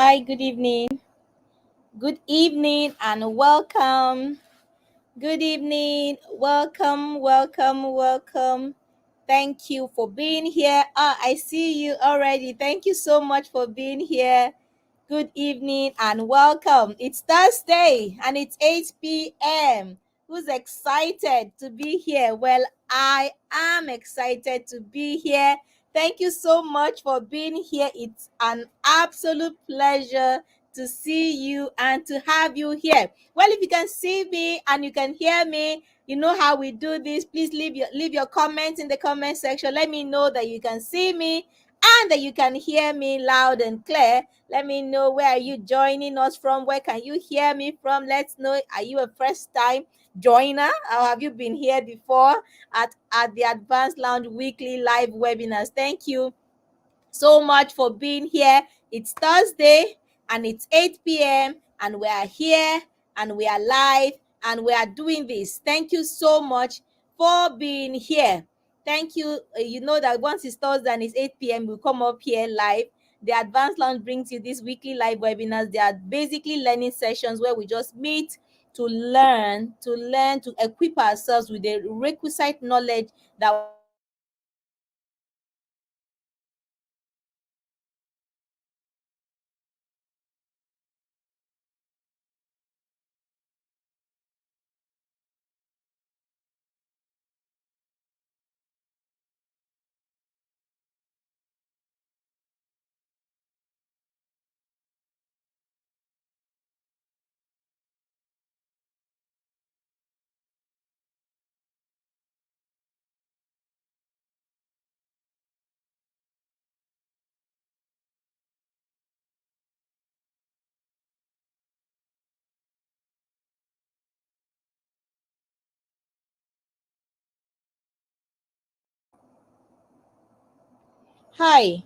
Hi, good evening. Good evening and welcome. Good evening. Welcome. Thank you for being here. I see you already. Thank you so much for being here. Good evening and welcome. It's Thursday and it's 8 p.m. Who's excited to be here? Well, I am excited to be here. Thank you so much for being here. It's an absolute pleasure to see you and to have you here. Well, if you can see me and you can hear me, you know how we do this. Please leave your comments in the comment section. Let me know that you can see me and that you can hear me loud and clear. Let me know, where are you joining us from? Where can you hear me from? Let's know, are you a first time joiner or have you been here before at the Advanced Lounge weekly live webinars? Thank you so much for being here. It's Thursday and it's 8 p.m. and we are here and we are live and we are doing this. Thank you so much for being here. Thank you. You know that once it's Thursday and it's 8 p.m., we come up here live. The Advanced Lounge brings you these weekly live webinars. They are basically learning sessions where we just meet to learn, to equip ourselves with the requisite knowledge that Hi.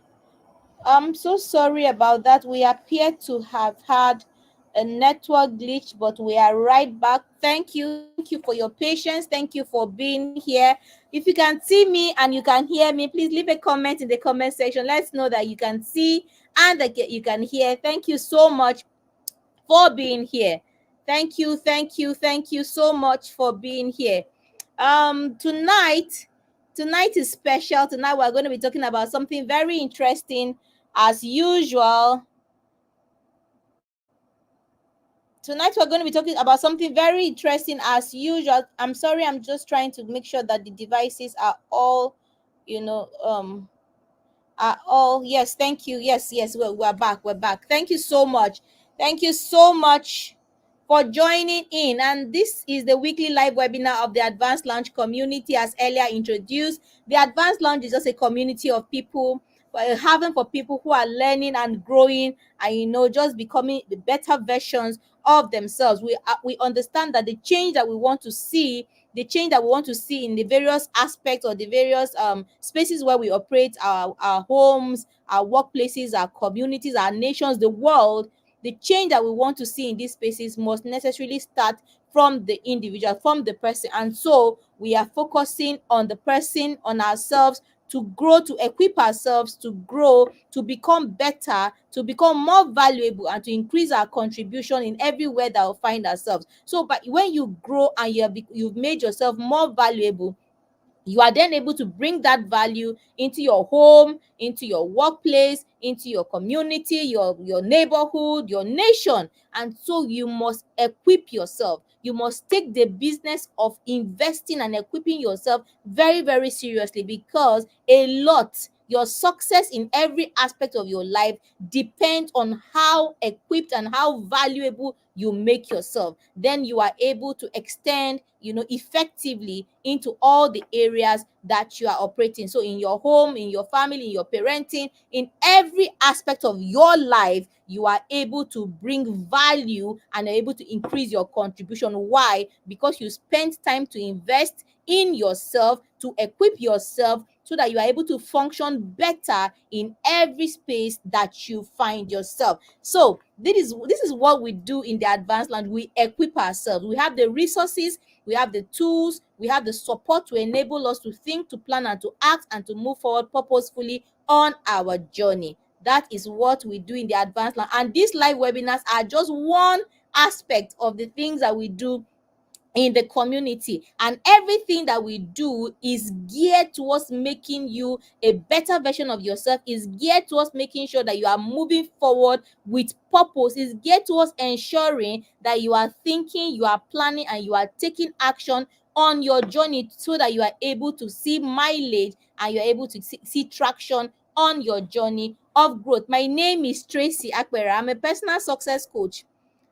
I'm so sorry about that. We appear to have had a network glitch, but we are right back. Thank you. Thank you for your patience. Thank you for being here. If you can see me and you can hear me, please leave a comment in the comment section. Let's know that you can see and that you can hear. Thank you so much for being here. Thank you so much for being here. Tonight is special. Tonight we're going to be talking about something very interesting as usual. Tonight we're going to be talking about something very interesting as usual. I'm sorry, I'm just trying to make sure that the devices are all, you know, yes, thank you. Yes, we're back. We're back. Thank you so much. Thank you so much for joining in. And this is the weekly live webinar of the Advanced Lounge community, as earlier introduced. The Advanced Lounge is just a community of people, having for people who are learning and growing and, just becoming the better versions of themselves. We understand that the change that we want to see in the various aspects or the various spaces where we operate, our homes, our workplaces, our communities, our nations, the world. The change that we want to see in these spaces must necessarily start from the individual, from the person. And so we are focusing on the person, on ourselves, to grow, to equip ourselves, to grow, to become better, to become more valuable, and to increase our contribution in everywhere that we find ourselves. So, but when you grow and you've made yourself more valuable, you are then able to bring that value into your home, into your workplace, into your community, your neighborhood, your nation. And so you must equip yourself. You must take the business of investing and equipping yourself very, very seriously, because your success in every aspect of your life depends on how equipped and how valuable you make yourself. Then you are able to extend, effectively into all the areas that you are operating. So in your home, in your family, in your parenting, in every aspect of your life, you are able to bring value and are able to increase your contribution. Why? Because you spent time to invest in yourself, to equip yourself, so that you are able to function better in every space that you find yourself. So this is what we do in the Advanced Lounge. We equip ourselves. We have the resources, we have the tools, we have the support to enable us to think, to plan, and to act, and to move forward purposefully on our journey. That is what we do in the advanced lounge. And these live webinars are just one aspect of the things that we do in the community, and everything that we do is geared towards making you a better version of yourself, is geared towards making sure that you are moving forward with purpose, is geared towards ensuring that you are thinking, you are planning, and you are taking action on your journey, so that you are able to see mileage and you're able to see traction on your journey of growth. My name is Tracy Akpera. I'm a personal success coach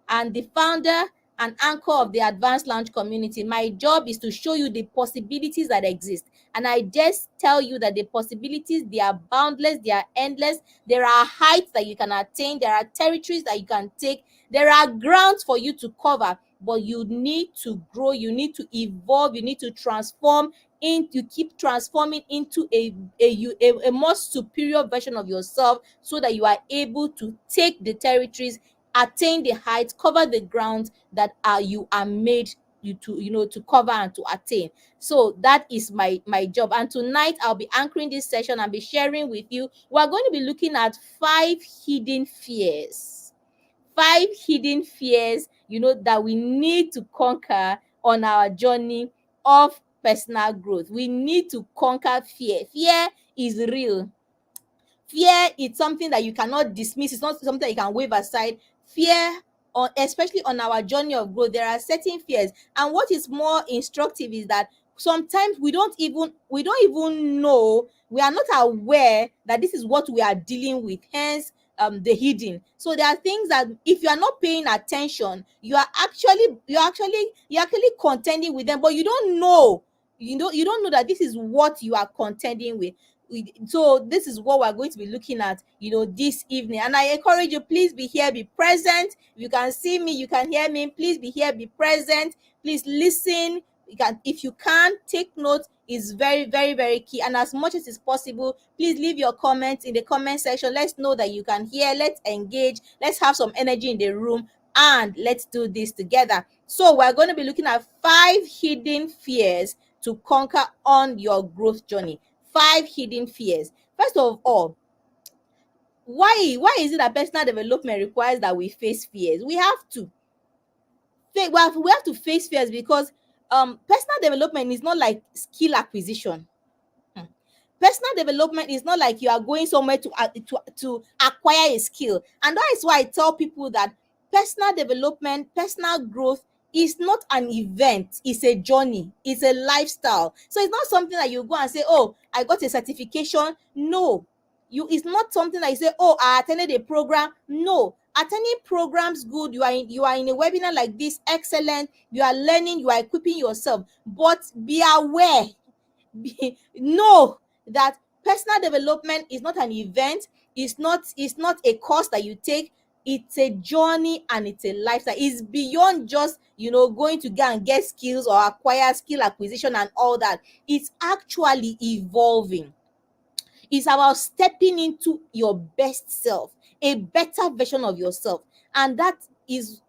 and the founder and anchor of the Advanced Lounge community. My job is to show you the possibilities that exist. And I just tell you that the possibilities, they are boundless, they are endless. There are heights that you can attain, there are territories that you can take, there are grounds for you to cover, but you need to grow, you need to evolve, you need to transform, to keep transforming into a more superior version of yourself, so that you are able to take the territories, attain the heights, cover the ground that you are made you to to cover and to attain. So that is my job. And tonight I'll be anchoring this session and be sharing with you. We're going to be looking at 5 hidden fears. 5 hidden fears, that we need to conquer on our journey of personal growth. We need to conquer fear. Fear is real. Fear is something that you cannot dismiss. It's not something that you can wave aside. Fear, especially on our journey of growth, there are certain fears. And what is more instructive is that sometimes we don't even know, we are not aware that this is what we are dealing with. Hence, the hidden. So there are things that if you are not paying attention, you're actually contending with them, but you don't know. You don't know that this is what you are contending with. So this is what we're going to be looking at this evening, and I encourage you, please be here, be present. You can see me, you can hear me, please be here, be present, please listen. If you can take notes, is very, very, very key. And as much as is possible, please leave your comments in the comment section. Let's know that you can hear. Let's engage, let's have some energy in the room, and let's do this together. So we're going to be looking at 5 hidden fears to conquer on your growth journey. 5 hidden fears. First of all, why is it that personal development requires that we face fears? We have to face fears, because personal development is not like skill acquisition. Personal development is not like you are going somewhere to acquire a skill. And that is why I tell people that personal development, personal growth is not an event, it's a journey, it's a lifestyle. So it's not something that you go and say, oh, I got a certification. No, it's not something that you say, oh, I attended a program. No, attending programs, good. You are in a webinar like this, excellent. You are learning, you are equipping yourself, but be aware, know that personal development is not an event. It's not a course that you take. It's a journey, and it's a lifestyle. It's beyond just going to go and get skills or acquire skill acquisition and all that. It's actually evolving. It's about stepping into your best self, a better version of yourself. And that is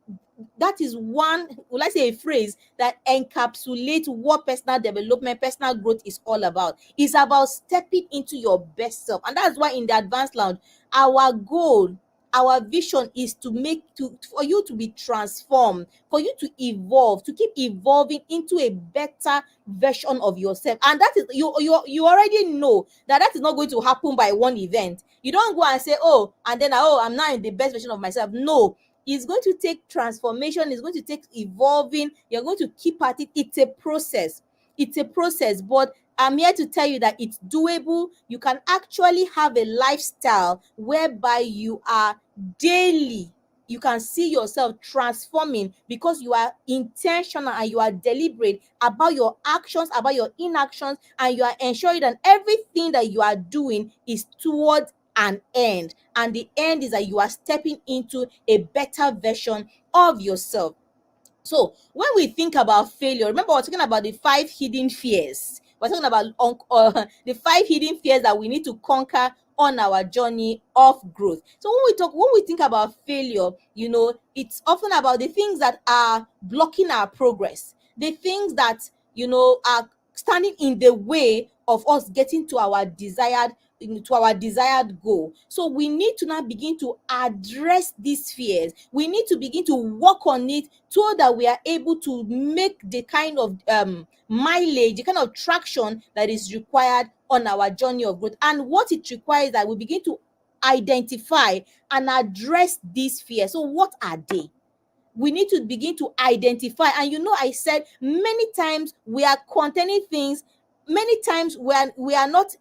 one, will I say, a phrase that encapsulates what personal development, personal growth is all about. It's about stepping into your best self. And that's why in the Advanced Lounge, our goal, our vision is for you to be transformed, for you to evolve, to keep evolving into a better version of yourself. And that is, you already know that is not going to happen by one event. You don't go and say, oh, and then I'm now in the best version of myself. No, it's going to take transformation. It's going to take evolving. You're going to keep at it. It's a process. But I'm here to tell you that it's doable. You can actually have a lifestyle whereby you are daily, you can see yourself transforming, because you are intentional and you are deliberate about your actions, about your inactions, and you are ensuring that everything that you are doing is towards an end. And the end is that you are stepping into a better version of yourself. So when we think about failure, remember we're talking about the 5 hidden fears. We're talking about the 5 hidden fears that we need to conquer on our journey of growth. So when we think about failure, it's often about the things that are blocking our progress, the things that are standing in the way of us getting to our desired to our desired goal. So we need to now begin to address these fears. We need to begin to work on it so that we are able to make the kind of mileage, the kind of traction that is required on our journey of growth. And what it requires that we begin to identify and address these fears. So what are they? We need to begin to identify. And I said many times we are containing things. Many times we are not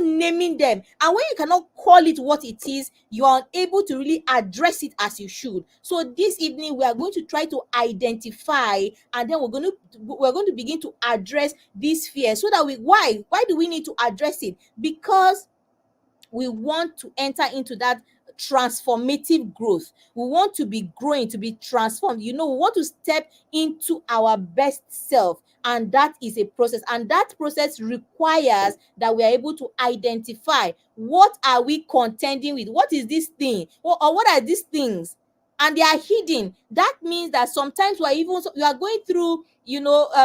naming them, and when you cannot call it what it is, you are unable to really address it as you should. So this evening we are going to try to identify, and then we're going to begin to address these fears, so that why do we need to address it? Because we want to enter into that transformative growth. We want to be growing, to be transformed. We want to step into our best self. And that is a process. And that process requires that we are able to identify, what are we contending with? What is this thing? Or what are these things? And they are hidden. That means that sometimes you are going through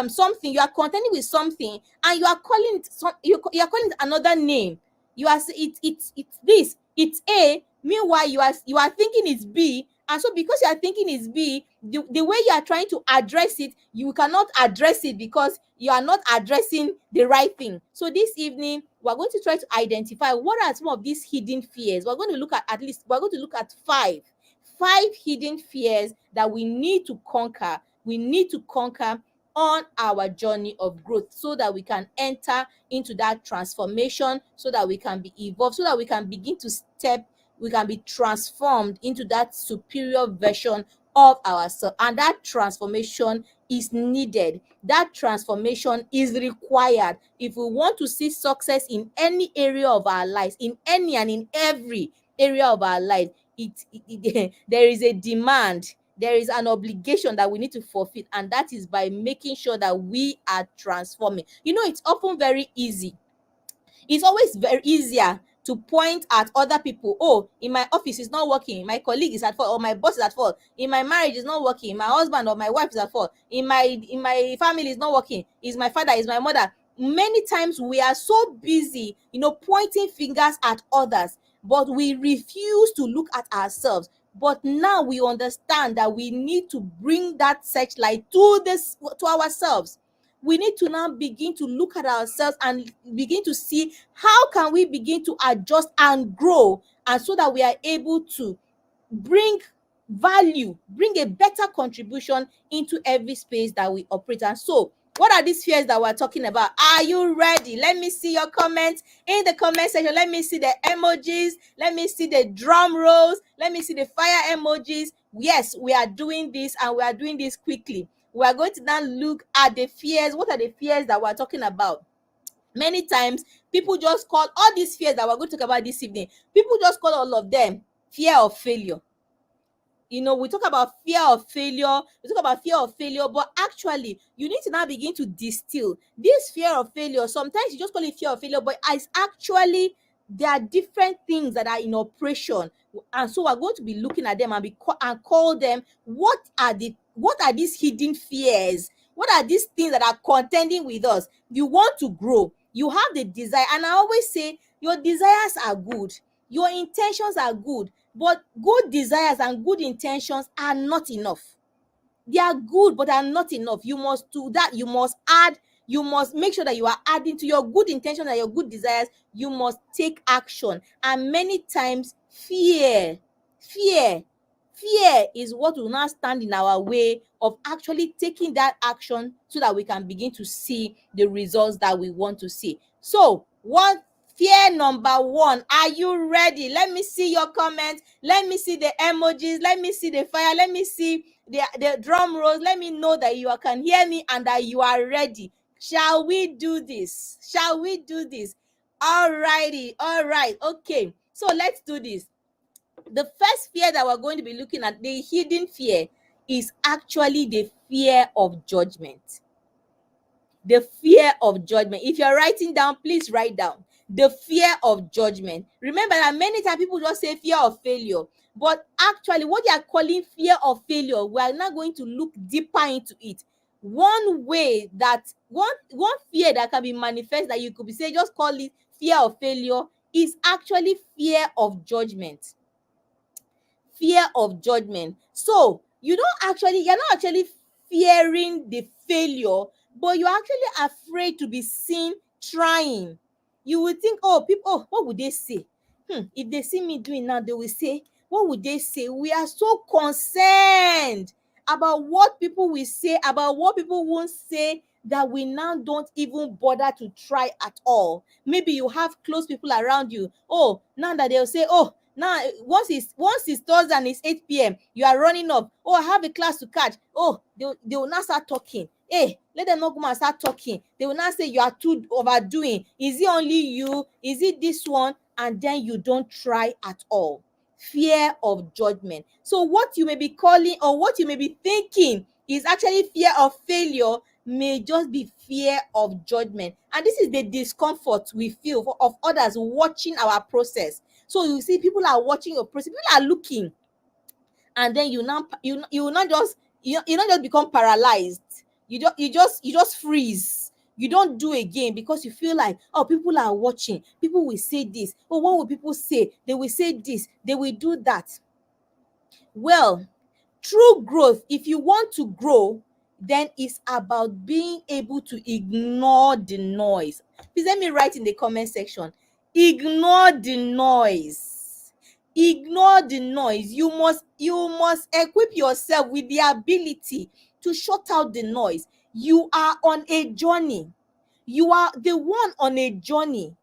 something, you are contending with something, and you are calling it another name. You are it's this, it's A. Meanwhile, you are thinking it's B, and so because you are thinking it's B, the way you are trying to address it, you cannot address it because you are not addressing the right thing. So this evening, we are going to try to identify what are some of these hidden fears. We're going to look at least we're going to look at five hidden fears that we need to conquer. We need to conquer on our journey of growth, so that we can enter into that transformation, so that we can be evolved, so that we can begin to we can be transformed into that superior version of ourselves. And that transformation is needed. That transformation is required if we want to see success in any area of our lives, in any and in every area of our life. There is a demand, there is an obligation that we need to fulfill, and that is by making sure that we are transforming. It's often very easy. It's always very easier to point at other people. Oh, in my office it's not working, my colleague is at fault, or my boss is at fault. In my marriage is not working, my husband or my wife is at fault. In my family is not working, is my father, is my mother. Many times we are so busy pointing fingers at others, but we refuse to look at ourselves. But now we understand that we need to bring that searchlight to ourselves. We need to now begin to look at ourselves and begin to see how can we begin to adjust and grow, and so that we are able to bring value, bring a better contribution into every space that we operate. And so, what are these fears that we're talking about? Are you ready? Let me see your comments in the comment section. Let me see the emojis. Let me see the drum rolls. Let me see the fire emojis. Yes, we are doing this, and we are doing this quickly. We are going to now look at the fears. What are the fears that we're talking about? Many times, people just call all these fears that we're going to talk about this evening, people just call all of them fear of failure. We talk about fear of failure, but actually, you need to now begin to distill this fear of failure. Sometimes you just call it fear of failure, but it's actually, there are different things that are in operation. And so we're going to be looking at them and call them, what are these hidden fears? What are these things that are contending with us? You want to grow, you have the desire, and I always say your desires are good, your intentions are good, but good desires and good intentions are not enough. They are good, but are not enough. You must do that. You must add. You must make sure that you are adding to your good intentions and your good desires. You must take action. And many times, fear is what will now stand in our way of actually taking that action, so that we can begin to see the results that we want to see. So, fear number one, are you ready? Let me see your comments. Let me see the emojis. Let me see the fire. Let me see the drum rolls. Let me know that you can hear me and that you are ready. Shall we do this? All righty. All right. Okay. So let's do this. The first fear that we're going to be looking at, the hidden fear, is actually the fear of judgment. The fear of judgment. If you're writing down, please write down the fear of judgment. Remember that many times people just say fear of failure, but actually what they are calling fear of failure, we are not going to look deeper into it. One fear that can be manifest, that you could be say just call it fear of failure, is actually fear of judgment. Fear of judgment. So you're not actually fearing the failure, but you're actually afraid to be seen trying. You will think, oh, people, oh, what would they say? If they see me doing now, they will say, what would they say? We are so concerned about what people will say, about what people won't say, that we now don't even bother to try at all. Maybe you have close people around you. Oh, now that they'll say, oh, now once it's Thursday and it's 8 p.m., you are running up. Oh, I have a class to catch. Oh, they will now start talking. Hey, let them not come and start talking. They will now say you are too overdoing. Is it only you? Is it this one? And then you don't try at all. Fear of judgment. So what you may be calling or what you may be thinking is actually fear of failure may just be fear of judgment. And this is the discomfort we feel of others watching our process. So you see, people are watching your process, people are looking, and then you not just you not just become paralyzed. You just freeze. You don't do again because you feel like, oh, people are watching. People will say this. Oh, what will people say? They will say this. They will do that. Well, true growth, if you want to grow, then it's about being able to ignore the noise. Please let me write in the comment section. Ignore the noise. Ignore the noise. You must equip yourself with the ability to shut out the noise. You are on a journey. You are the one on a journey.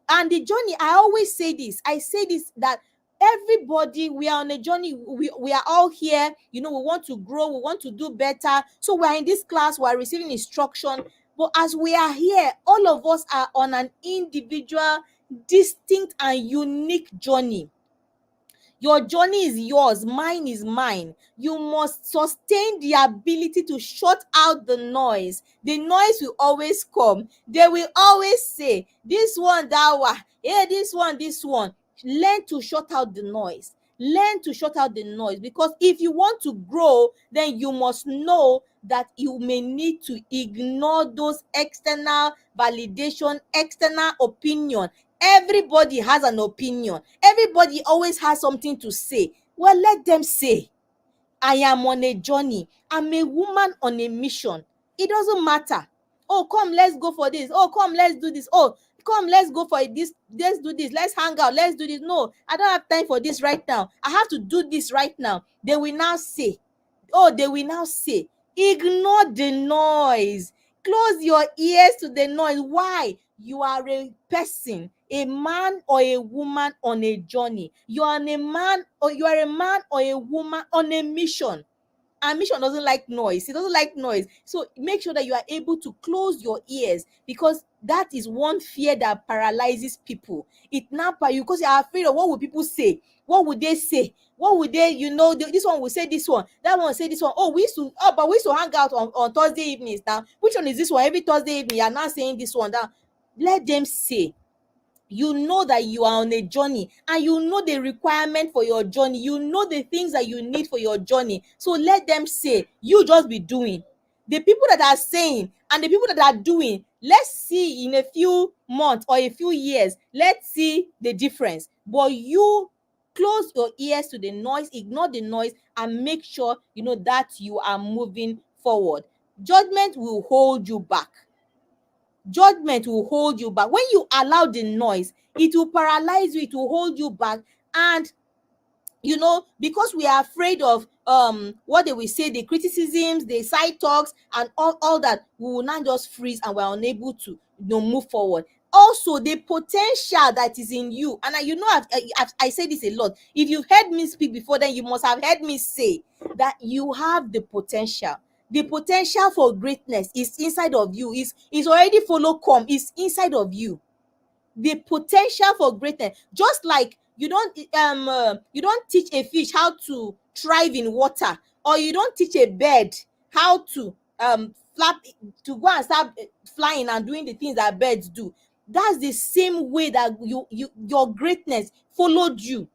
And the journey, I say this, that everybody, we are on a journey. We are all here, we want to grow, we want to do better. So we're in this class, we're receiving instruction. But as we are here, all of us are on an individual, distinct and unique journey. Your journey is yours, mine is mine. You must sustain the ability to shut out the noise. The noise will always come. They will always say, this one, that one, yeah, this one, this one. Learn to shut out the noise. Learn to shut out the noise, because if you want to grow, then you must know that you may need to ignore those external validation, external opinion. Everybody has an opinion. Everybody always has something to say. Well, let them say. I am on a journey. I'm a woman on a mission. It doesn't matter. Oh, come, let's go for this. Oh, come, let's do this. Oh, come, let's go for this. Let's do this. Let's hang out. Let's do this. No, I don't have time for this right now. I have to do this right now. They will now say, ignore the noise. Close your ears to the noise. Why? You are a person, a man or a woman on a journey. You are a man or a woman on a mission. And mission doesn't like noise. It doesn't like noise. So make sure that you are able to close your ears, because that is one fear that paralyzes people. It now you, because you are afraid of what will people say. What would they say? What would they, this one will say this one, that one will say this one. Oh, but we used to hang out on Thursday evenings now. Which one is this one? Every Thursday evening, you are not saying this one. That let them say. You know that you are on a journey, and you know the requirement for your journey. You know the things that you need for your journey. So let them say. You just be doing. The people that are saying and the people that are doing, let's see in a few months or a few years, let's see the difference. But you close your ears to the noise, ignore the noise, and make sure that you are moving forward. Judgment will hold you back. Judgment will hold you back. When you allow the noise, it will paralyze you, it will hold you back. And because we are afraid of what they will say, the criticisms, the side talks, and all that, we will not just freeze, and we're unable to move forward. Also, the potential that is in you, and I say this a lot. If you've heard me speak before, then you must have heard me say that you have the potential. The potential for greatness is inside of you. Is already is inside of you. The potential for greatness. Just like you don't teach a fish how to thrive in water, or you don't teach a bird how to flap, to go and start flying and doing the things that birds do. That's the same way that your greatness followed you.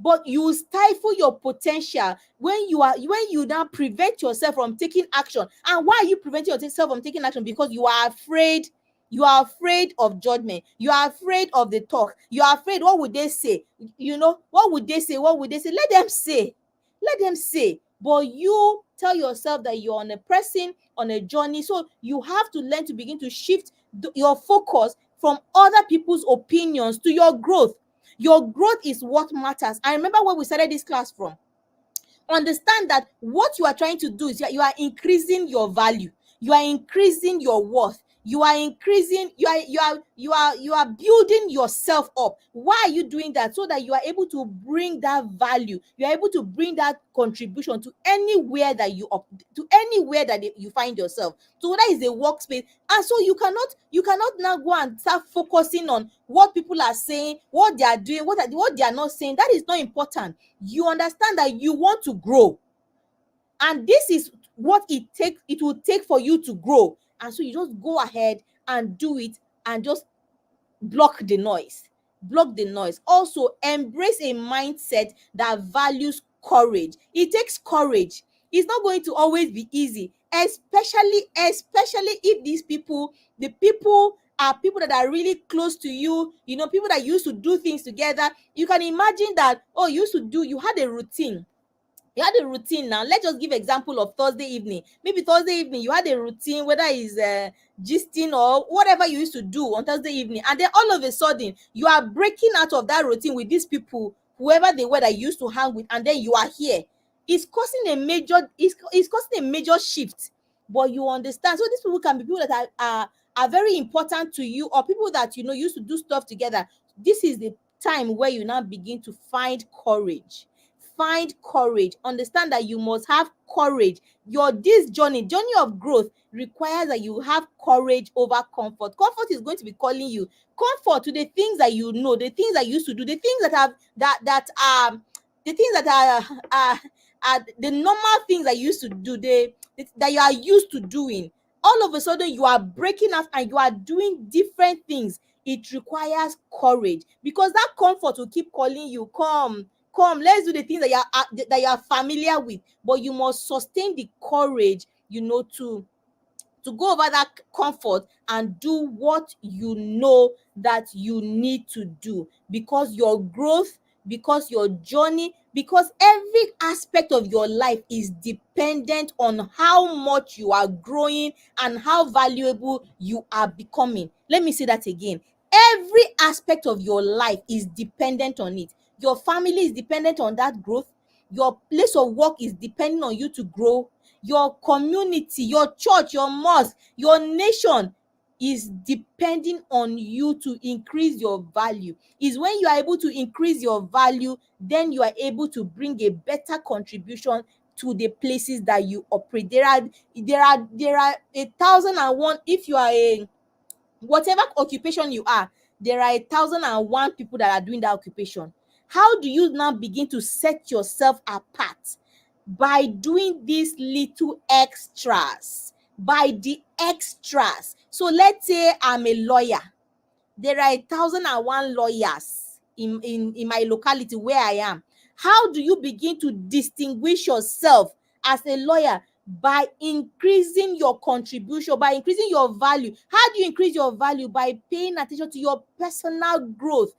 But you stifle your potential when you now prevent yourself from taking action. And why are you preventing yourself from taking action? Because you are afraid You are afraid of judgment. You are afraid of the talk. You are afraid, what would they say? What would they say? What would they say? Let them say. Let them say. But you tell yourself that you're on a person, on a journey. So you have to learn to begin to shift your focus from other people's opinions to your growth. Your growth is what matters. I remember where we started this class from. Understand that what you are trying to do is you are increasing your value, you are increasing your worth, you are increasing, you are building yourself up. Why are you doing that? So that you are able to bring that value, you are able to bring that contribution to anywhere that you find yourself. So that is a workspace. And so you cannot now go and start focusing on what people are saying, what they are doing, what they are not saying. That is not important. You understand that you want to grow, and this is what it will take for you to grow. And so you just go ahead and do it, and just block the noise. Also, embrace a mindset that values courage. It takes courage. It's not going to always be easy, especially if these people, the people are people that are really close to you, people that used to do things together. You can imagine that, oh, you had a routine. Now. Let's just give example of Thursday evening. Maybe Thursday evening you had a routine, whether it's gisting or whatever you used to do on Thursday evening, and then all of a sudden you are breaking out of that routine with these people, whoever they were that you used to hang with, and then you are here. It's causing a major shift. But you understand, so these people can be people that are very important to you, or people that used to do stuff together. This is the time where you now begin to find courage. Understand that you must have courage. This journey of growth requires that you have courage over comfort. Comfort is going to be calling you comfort to the things that the things that you used to do, the things that have the things that are the normal things that you used to do, that you are used to doing. All of a sudden you are breaking out and you are doing different things. It requires courage, because that comfort will keep calling you, come, let's do the things that you are familiar with. But you must sustain the courage, to go over that comfort and do what you know that you need to do, because your growth, because your journey, because every aspect of your life is dependent on how much you are growing and how valuable you are becoming. Let me say that again. Every aspect of your life is dependent on it. Your family is dependent on that growth. Your place of work is depending on you to grow. Your community, your church, your mosque, your nation is depending on you to increase your value. Is when you are able to increase your value, then you are able to bring a better contribution to the places that you operate. There are 1,001. If you are a whatever occupation you are, there are 1,001 people that are doing that occupation. How do you now begin to set yourself apart? By doing these little extras, by the extras. So let's say I'm a lawyer. There are 1,001 lawyers in my locality where I am. How do you begin to distinguish yourself as a lawyer? By increasing your contribution, by increasing your value. How do you increase your value? By paying attention to your personal growth.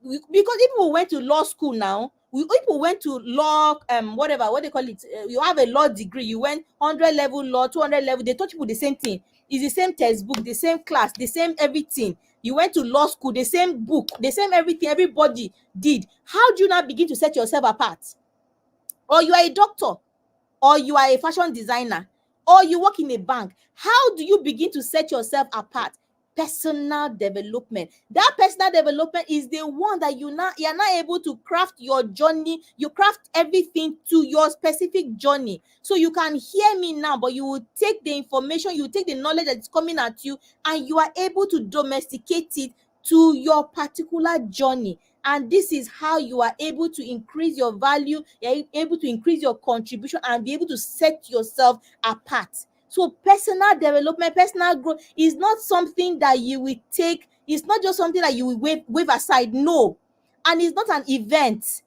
Because if we went to law school now, people went to law, whatever, what they call it, you have a law degree, you went 100 level law, 200 level, they taught people the same thing. It's the same textbook, the same class, the same everything. You went to law school, the same book, the same everything everybody did. How do you now begin to set yourself apart? Or you are a doctor, or you are a fashion designer, or you work in a bank. How do you begin to set yourself apart? Personal development. That personal development is the one that you're not able to craft your journey. You craft everything to your specific journey. So you can hear me now, but you will take the information, you will take the knowledge that is coming at you, and you are able to domesticate it to your particular journey. And this is how you are able to increase your value, you're able to increase your contribution, and be able to set yourself apart. So personal development, personal growth is not something that you will take, it's not just something that you will wave aside. No. And it's not an event.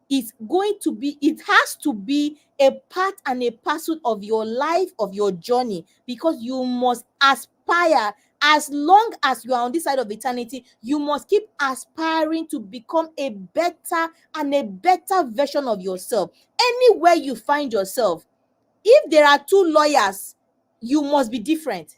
It has to be a part and a parcel of your life, of your journey, because you must aspire As long as you are on this side of eternity, you must keep aspiring to become a better and a better version of yourself. Anywhere you find yourself, if there are two lawyers, you must be different.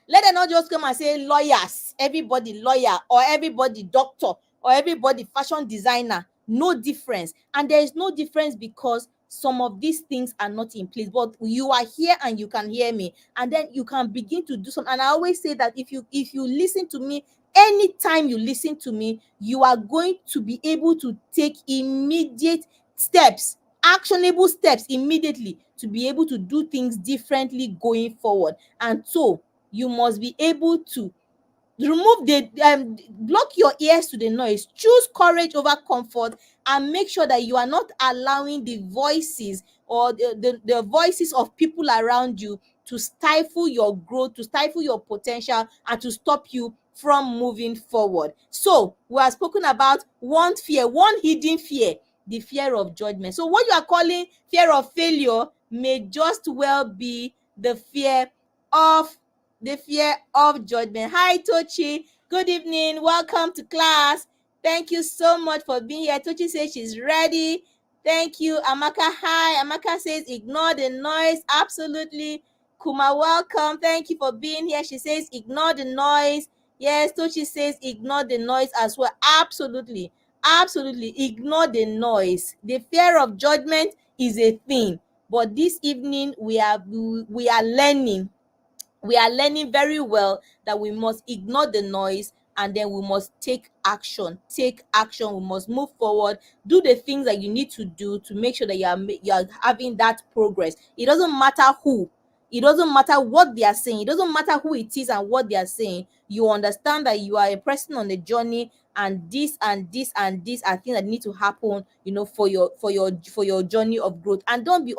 Let them not just come and say lawyers, everybody lawyer, or everybody doctor, or everybody fashion designer. No difference. And there is no difference because some of these things are not in place. But you are here and you can hear me, and then you can begin to do something. And I always say that if you listen to me, anytime you listen to me, you are going to be able to take immediate steps, actionable steps immediately, to be able to do things differently going forward. And so you must be able to remove the block your ears to the noise, choose courage over comfort, and make sure that you are not allowing the voices or the voices of people around you to stifle your growth, to stifle your potential, and to stop you from moving forward. So we have spoken about one fear, one hidden fear, the fear of judgment. So what you are calling fear of failure may just well be the fear of judgment. Hi, Tochi. Good evening. Welcome to class. Thank you so much for being here. Tochi says she's ready. Thank you, Amaka. Hi. Amaka says ignore the noise. Absolutely. Kuma, welcome. Thank you for being here. She says ignore the noise. Yes, Tochi says ignore the noise as well. Absolutely. Absolutely. Ignore the noise. The fear of judgment is a thing. But this evening we are learning very well that we must ignore the noise, and then we must take action. We must move forward, do the things that you need to do to make sure that you are having that progress. It doesn't matter who, it doesn't matter what they are saying, it doesn't matter who it is and what they are saying. You understand that you are a person on a journey, and this and this and this are things that need to happen, for your journey of growth. And don't be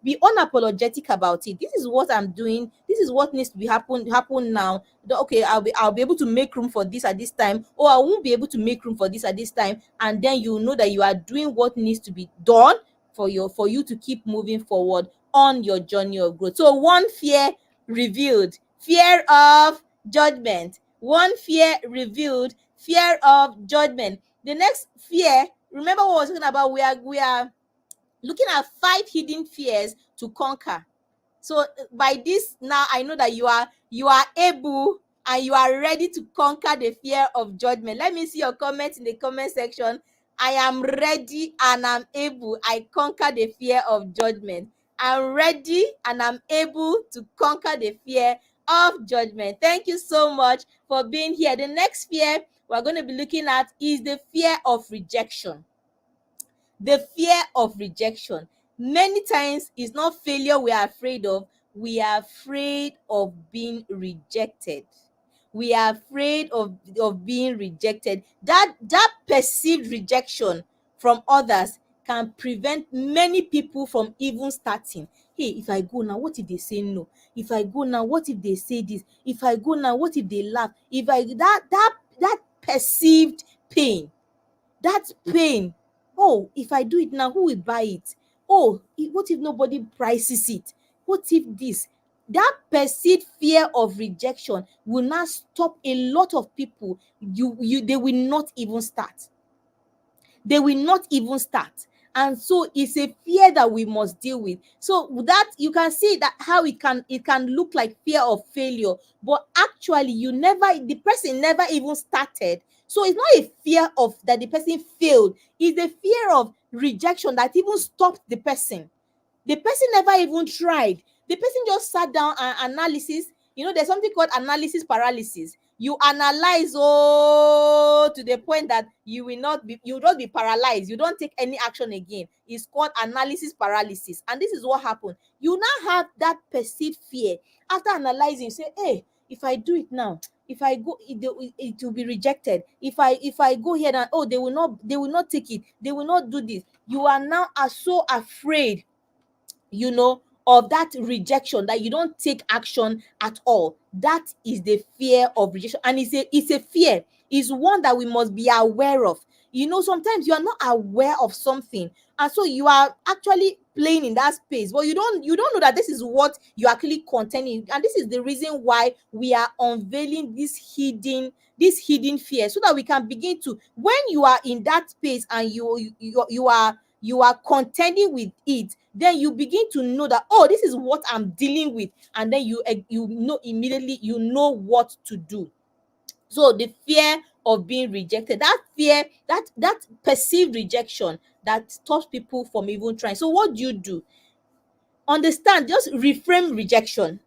unapologetic about it. This is what I'm doing, this is what needs to be happen now. Okay, I'll be able to make room for this at this time, or I won't be able to make room for this at this time. And then you know that you are doing what needs to be done for you to keep moving forward on your journey of growth. So one fear revealed, fear of judgment. One fear revealed, fear of judgment. The next fear, remember what I was talking about? We are looking at 5 hidden fears to conquer. So by this, now I know that you are able and you are ready to conquer the fear of judgment. Let me see your comments in the comment section. I am ready and I'm able. I conquer the fear of judgment. I'm ready and I'm able to conquer the fear of judgment. Thank you so much for being here. The next fear we're going to be looking at is the fear of rejection. The fear of rejection. Many times it's not failure we are afraid of. We are afraid of being rejected. We are afraid of being rejected. That perceived rejection from others can prevent many people from even starting. Hey, if I go now, what if they say no? If I go now, what if they say this? If I go now, what if they laugh? If I that perceived pain, that pain. Oh, if I do it now, who will buy it? Oh, what if nobody prices it? What if this? That perceived fear of rejection will not stop a lot of people. They will not even start. They will not even start. And so it's a fear that we must deal with. So that you can see that how it can look like fear of failure, but actually the person never even started. So it's not a fear of that the person failed, it's the fear of rejection that even stopped the person. The person never even tried. The person just sat down and analysis. There's something called analysis paralysis. You analyze to the point that you will just be paralyzed. You don't take any action again. It's called analysis paralysis. And this is what happened. You now have that perceived fear. After analyzing, you say, hey, if I do it now, if I go, it will be rejected. If I go here and they will not take it. They will not do this. You are now so afraid of that rejection that you don't take action at all. That is the fear of rejection. And it's a fear. It's one that we must be aware of. Sometimes you are not aware of something, And so you are actually playing in that space, but you don't know that this is what you're actually contending. And this is the reason why we are unveiling this hidden fear, so that we can begin to, when you are in that space and you are contending with it, then you begin to know that, oh, this is what I'm dealing with. And then you know immediately, you know what to do. So the fear of being rejected, that fear, that perceived rejection, that stops people from even trying. So what do you do? Understand, just reframe rejection.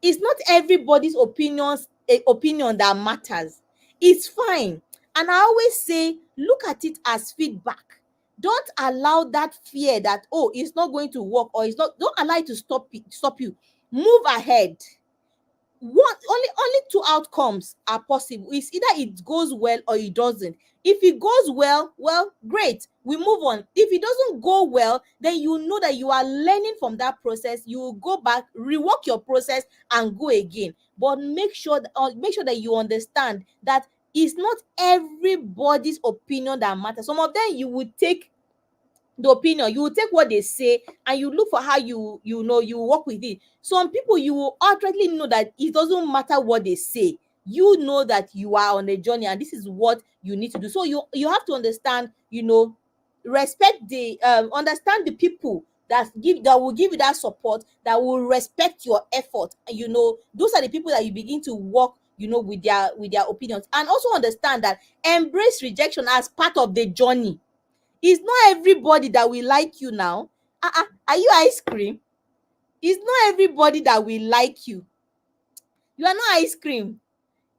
It's not everybody's opinion that matters. It's fine. And I always say, look at it as feedback. Don't allow that fear that, oh, it's not going to work, or it's not, don't allow it to stop you. Move ahead. Only two outcomes are possible. It's either it goes well or it doesn't. If it goes well, well, great, we move on. If it doesn't go well, then you know that you are learning from that process. You will go back, rework your process, and go again. But make sure that you understand that it's not everybody's opinion that matters. Some of them you would take the opinion, you will take what they say, and you look for how you work with it. Some people, you will outrightly know that it doesn't matter what they say. You know that you are on a journey, and this is what you need to do. So you have to understand, respect the understand the people that will give you that support, that will respect your effort. And those are the people that you begin to work, with their opinions. And also understand that embrace rejection as part of the journey. It's not everybody that will like you now. Are you ice cream? It's not everybody that will like you. You are not ice cream.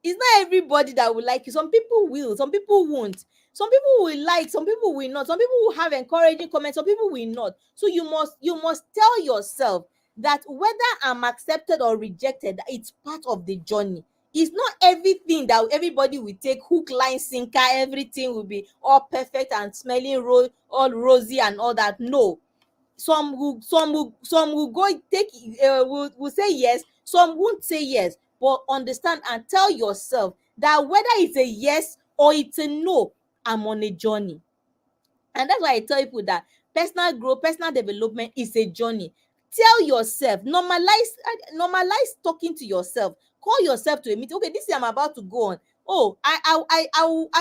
It's not everybody that will like you. Some people will, some people won't. Some people will like, some people will not. Some people will have encouraging comments, some people will not. So you must tell yourself that whether I'm accepted or rejected, it's part of the journey. It's not everything that everybody will take hook, line, sinker. Everything will be all perfect and smelling all rosy and all that. No, some will go take, will say yes, some won't say yes. But understand and tell yourself that whether it's a yes or it's a no, I'm on a journey. And that's why I tell people that personal growth, personal development is a journey. Tell yourself, normalize talking to yourself. Call yourself to a meeting. Okay, this year I'm about to go on. Oh, I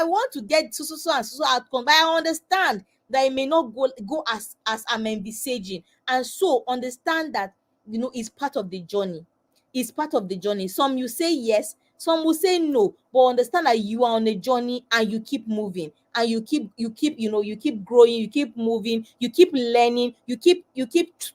want to get so and so outcome, but I understand that it may not go as I'm envisaging. And so understand that, it's part of the journey. It's part of the journey. Some you say yes, some will say no, but understand that you are on a journey and you keep moving, and you keep growing, you keep moving, you keep learning, you keep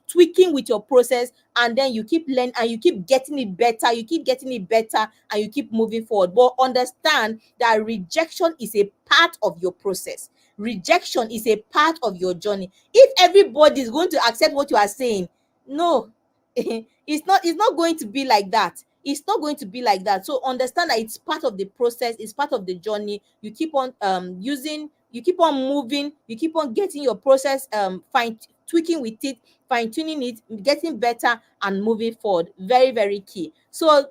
tweaking with your process, and then you keep learning and you keep getting it better, and you keep moving forward. But understand that rejection is a part of your process. Rejection is a part of your journey. If everybody is going to accept what you are saying, no, it's not going to be like that. It's not going to be like that. So understand that it's part of the process, it's part of the journey. You keep on using, you keep on moving, you keep on getting your process fine tweaking with it, fine tuning it, getting better and moving forward. Very, very key. So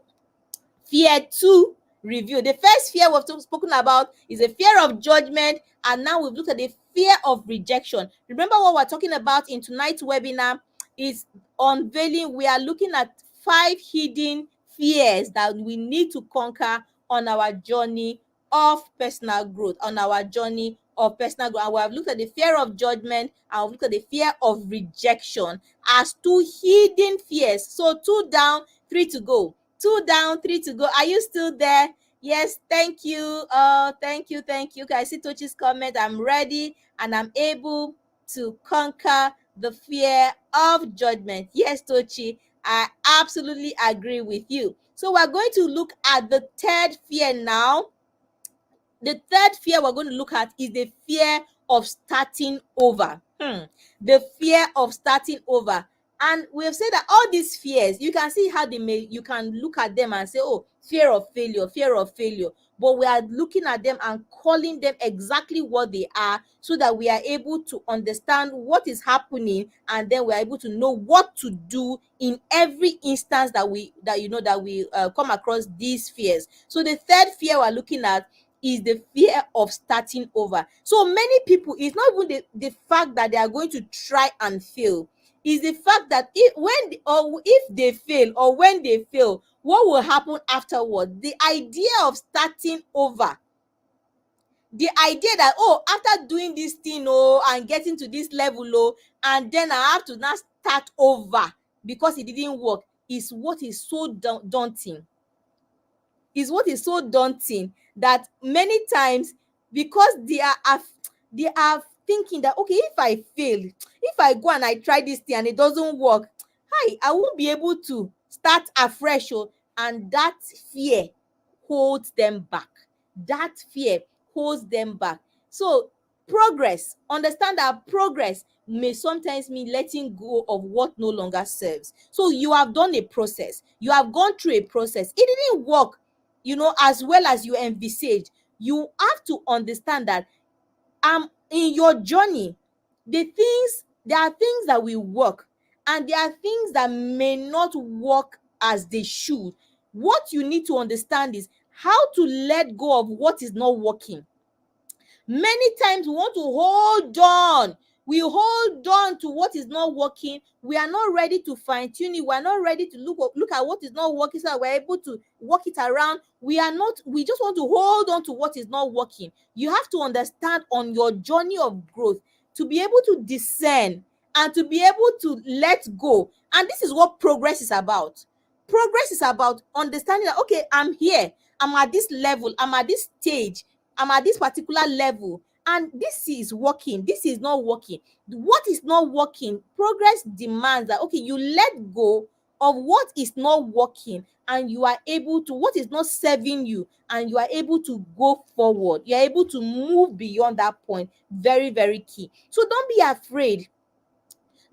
fear two, review. The first fear we've spoken about is a fear of judgment, and now we've looked at the fear of rejection. Remember what we're talking about in tonight's webinar is unveiling. We are looking at 5 hidden fears that we need to conquer on our journey of personal growth. On our journey of personal growth, and we have looked at the fear of judgment, and we've looked at the fear of rejection as 2 hidden fears. So 2 down, 3 to go. 2 down, 3 to go. Are you still there? Yes, thank you. Thank you. Okay, I see Tochi's comment. I'm ready and I'm able to conquer the fear of judgment. Yes, Tochi, I absolutely agree with you. So we're going to look at the third fear now. The third fear we're going to look at is the fear of starting over. The fear of starting over. And we have said that all these fears, you can see how you can look at them and say, oh, fear of failure, fear of failure. But we are looking at them and calling them exactly what they are, so that we are able to understand what is happening, and then we are able to know what to do in every instance that we come across these fears. So the third fear we're looking at is the fear of starting over. So many people, it's not even the fact that they are going to try and fail, is the fact that if they fail, or when they fail, what will happen afterward. The idea of starting over, the idea that, oh, after doing this thing, oh, and getting to this level, oh, and then I have to now start over because it didn't work, is what is so daunting, is what is so daunting, that many times, because they are thinking that, okay, if I fail, if I go and I try this thing and it doesn't work, hi, I won't be able to start afresh. Oh, and that fear holds them back. That fear holds them back. So progress, understand that progress may sometimes mean letting go of what no longer serves. So you have done a process, you have gone through a process, it didn't work, as well as you envisaged. You have to understand that in your journey, there are things that will work, and there are things that may not work as they should. What you need to understand is how to let go of what is not working. Many times we want to hold on. We hold on to what is not working. We are not ready to fine tune it. We are not ready to look at what is not working so that we're able to work it around. We just want to hold on to what is not working. You have to understand, on your journey of growth, to be able to discern and to be able to let go. And this is what progress is about. Progress is about understanding that, okay, I'm here, I'm at this level, I'm at this stage, I'm at this particular level, and this is working, this is not working. What is not working, progress demands that, okay, you let go of what is not working, and you are able to, what is not serving you, and you are able to go forward. You are able to move beyond that point. Very, very key. So don't be afraid.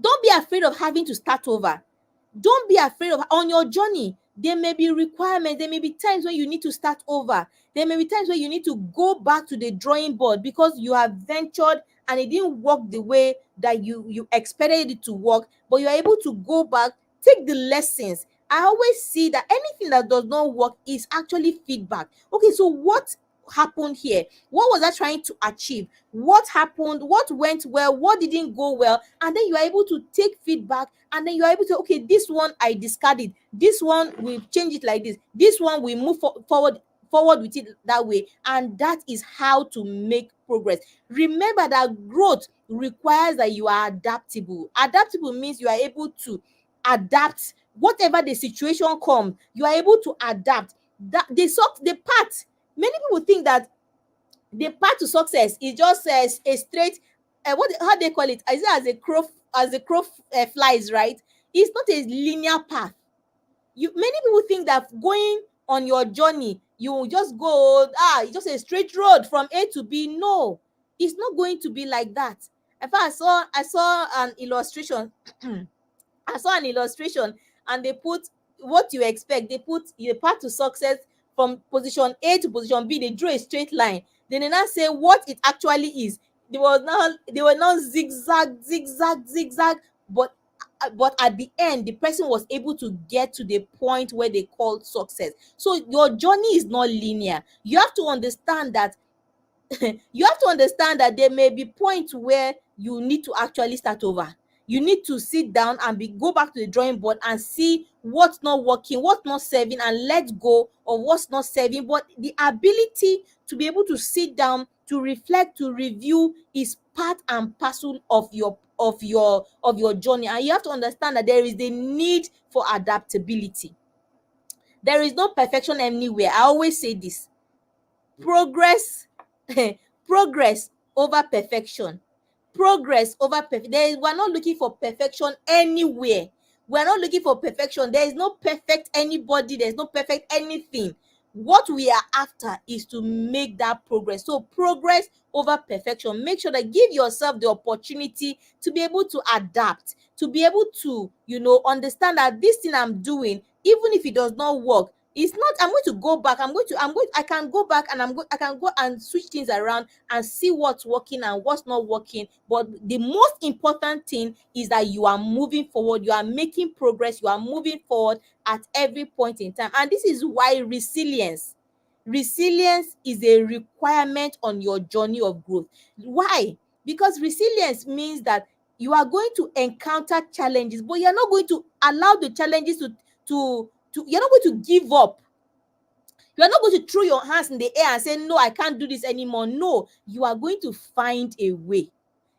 Don't be afraid of having to start over. Don't be afraid of, on your journey, there may be requirements, there may be times when you need to start over. There may be times when you need to go back to the drawing board because you have ventured and it didn't work the way that you expected it to work, but you're able to go back, take the lessons. I always see that anything that does not work is actually feedback. Okay, so what happened here? What was I trying to achieve? What happened? What went well? What didn't go well? And then you are able to take feedback, and then you are able to, okay, this one I discarded, this one we change it like this one we move forward with it that way. And that is how to make progress. Remember that growth requires that you are adaptable. Adaptable means you are able to adapt. Whatever the situation comes, you are able to adapt. That the path, many people think that the path to success is just a straight, how they call it, is it as a crow flies, right? It's not a linear path. Many people think that going on your journey, you will just go, it's just a straight road from A to B. No, it's not going to be like that. In fact, I saw an illustration. I saw an illustration, and they put what you expect. They put the path to success from position A to position B. They drew a straight line. Then they now say what it actually is. They were now zigzag, zigzag, zigzag, but at the end, the person was able to get to the point where they called success. So your journey is not linear. You have to understand that there may be points where you need to actually start over. You need to sit down and go back to the drawing board and see what's not working, what's not serving, and let go of what's not serving. But the ability to be able to sit down, to reflect, to review is part and parcel of your journey. And you have to understand that there is the need for adaptability. There is no perfection anywhere. I always say this. Progress progress over perfection. Progress over perfection. We're not looking for perfection anywhere. We're not looking for perfection. There is no perfect anybody. There's no perfect anything. What we are after is to make that progress. So progress over perfection. Make sure that give yourself the opportunity to be able to adapt, to be able to, understand that this thing I'm doing, even if it does not work, it's not, I'm going to go back. I can go back, and I can go and switch things around and see what's working and what's not working. But the most important thing is that you are moving forward, you are making progress, you are moving forward at every point in time. And this is why resilience is a requirement on your journey of growth. Why? Because resilience means that you are going to encounter challenges, but you're not going to allow the challenges to you're not going to give up. You are not going to throw your hands in the air and say, no, I can't do this anymore. No, you are going to find a way.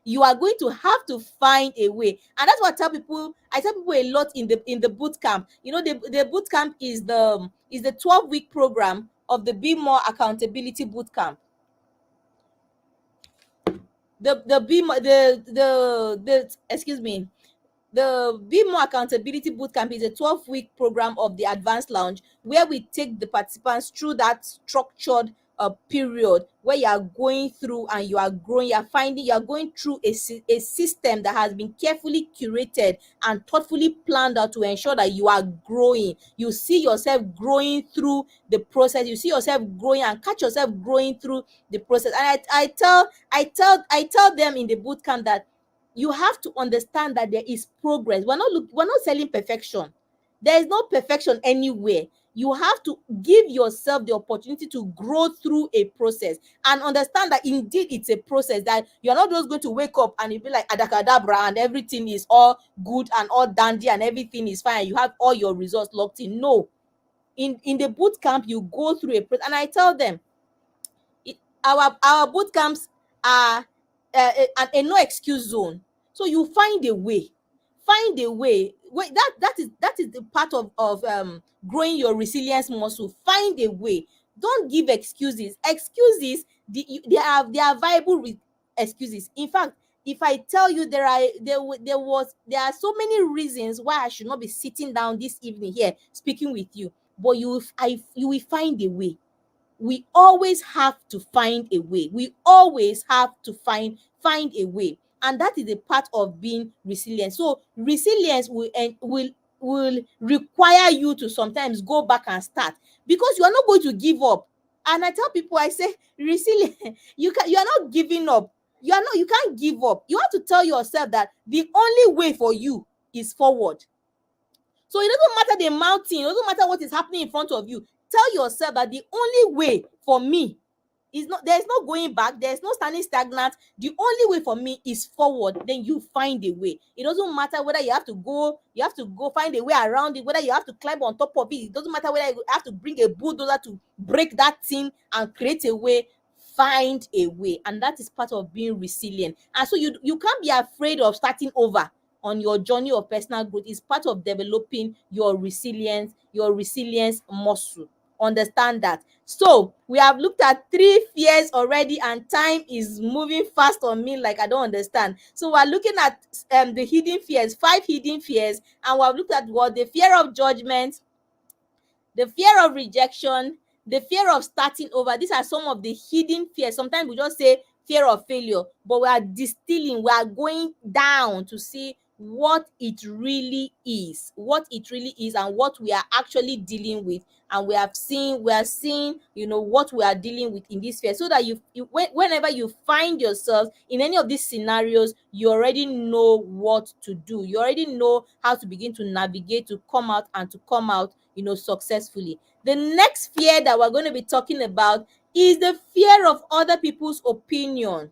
You are going to have to find a way. And that's what I tell people a lot in the boot camp. You know, the boot camp is the 12-week program of the Be More Accountability boot camp. The Be More the excuse me, the Be More Accountability Bootcamp is a 12-week program of the Advanced Lounge where we take the participants through that structured period where you are going through and you are growing, you are going through a system that has been carefully curated and thoughtfully planned out to ensure that you are growing. You see yourself growing through the process. You see yourself growing and catch yourself growing through the process. And I tell them in the bootcamp that you have to understand that there is progress. We're not selling perfection. There is no perfection anywhere. You have to give yourself the opportunity to grow through a process and understand that indeed it's a process, that you're not just going to wake up and you'll be like adakadabra and everything is all good and all dandy and everything is fine. You have all your results locked in. No. In the boot camp, you go through a process. And I tell them, it, our boot camps are a no excuse zone. So you find a way. That is the part of growing your resilience muscle. Find a way. Don't give excuses. They are viable excuses. In fact, if I tell you there are so many reasons why I should not be sitting down this evening here speaking with you, but you will find a way. We always have to find a way. We always have to find a way. And that is a part of being resilient. So resilience will require you to sometimes go back and start, because you are not going to give up. And I tell people, I say, resilient, you are not giving up. You can't give up. You have to tell yourself that the only way for you is forward. So it doesn't matter the mountain, it doesn't matter what is happening in front of you. Tell yourself that the only way for me is not, there's no going back, there's no standing stagnant. The only way for me is forward. Then you find a way. It doesn't matter whether you have to go find a way around it, whether you have to climb on top of it. It doesn't matter whether you have to bring a bulldozer to break that thing and create a way. Find a way. And that is part of being resilient. And so you can't be afraid of starting over on your journey of personal growth. Is part of developing your resilience muscle. Understand that. So we have looked at 3 fears already, and time is moving fast on me like I don't understand. So we're looking at the hidden fears, 5 hidden fears, and we have looked at what the fear of judgment, the fear of rejection, the fear of starting over. These are some of the hidden fears. Sometimes we just say fear of failure, but we are distilling, we are going down to see what it really is, and what we are actually dealing with. And we are seeing, what we are dealing with in this fear, so that whenever you find yourself in any of these scenarios, you already know what to do. You already know how to begin to navigate to come out, and to come out successfully. The next fear that we're going to be talking about is the fear of other people's opinion.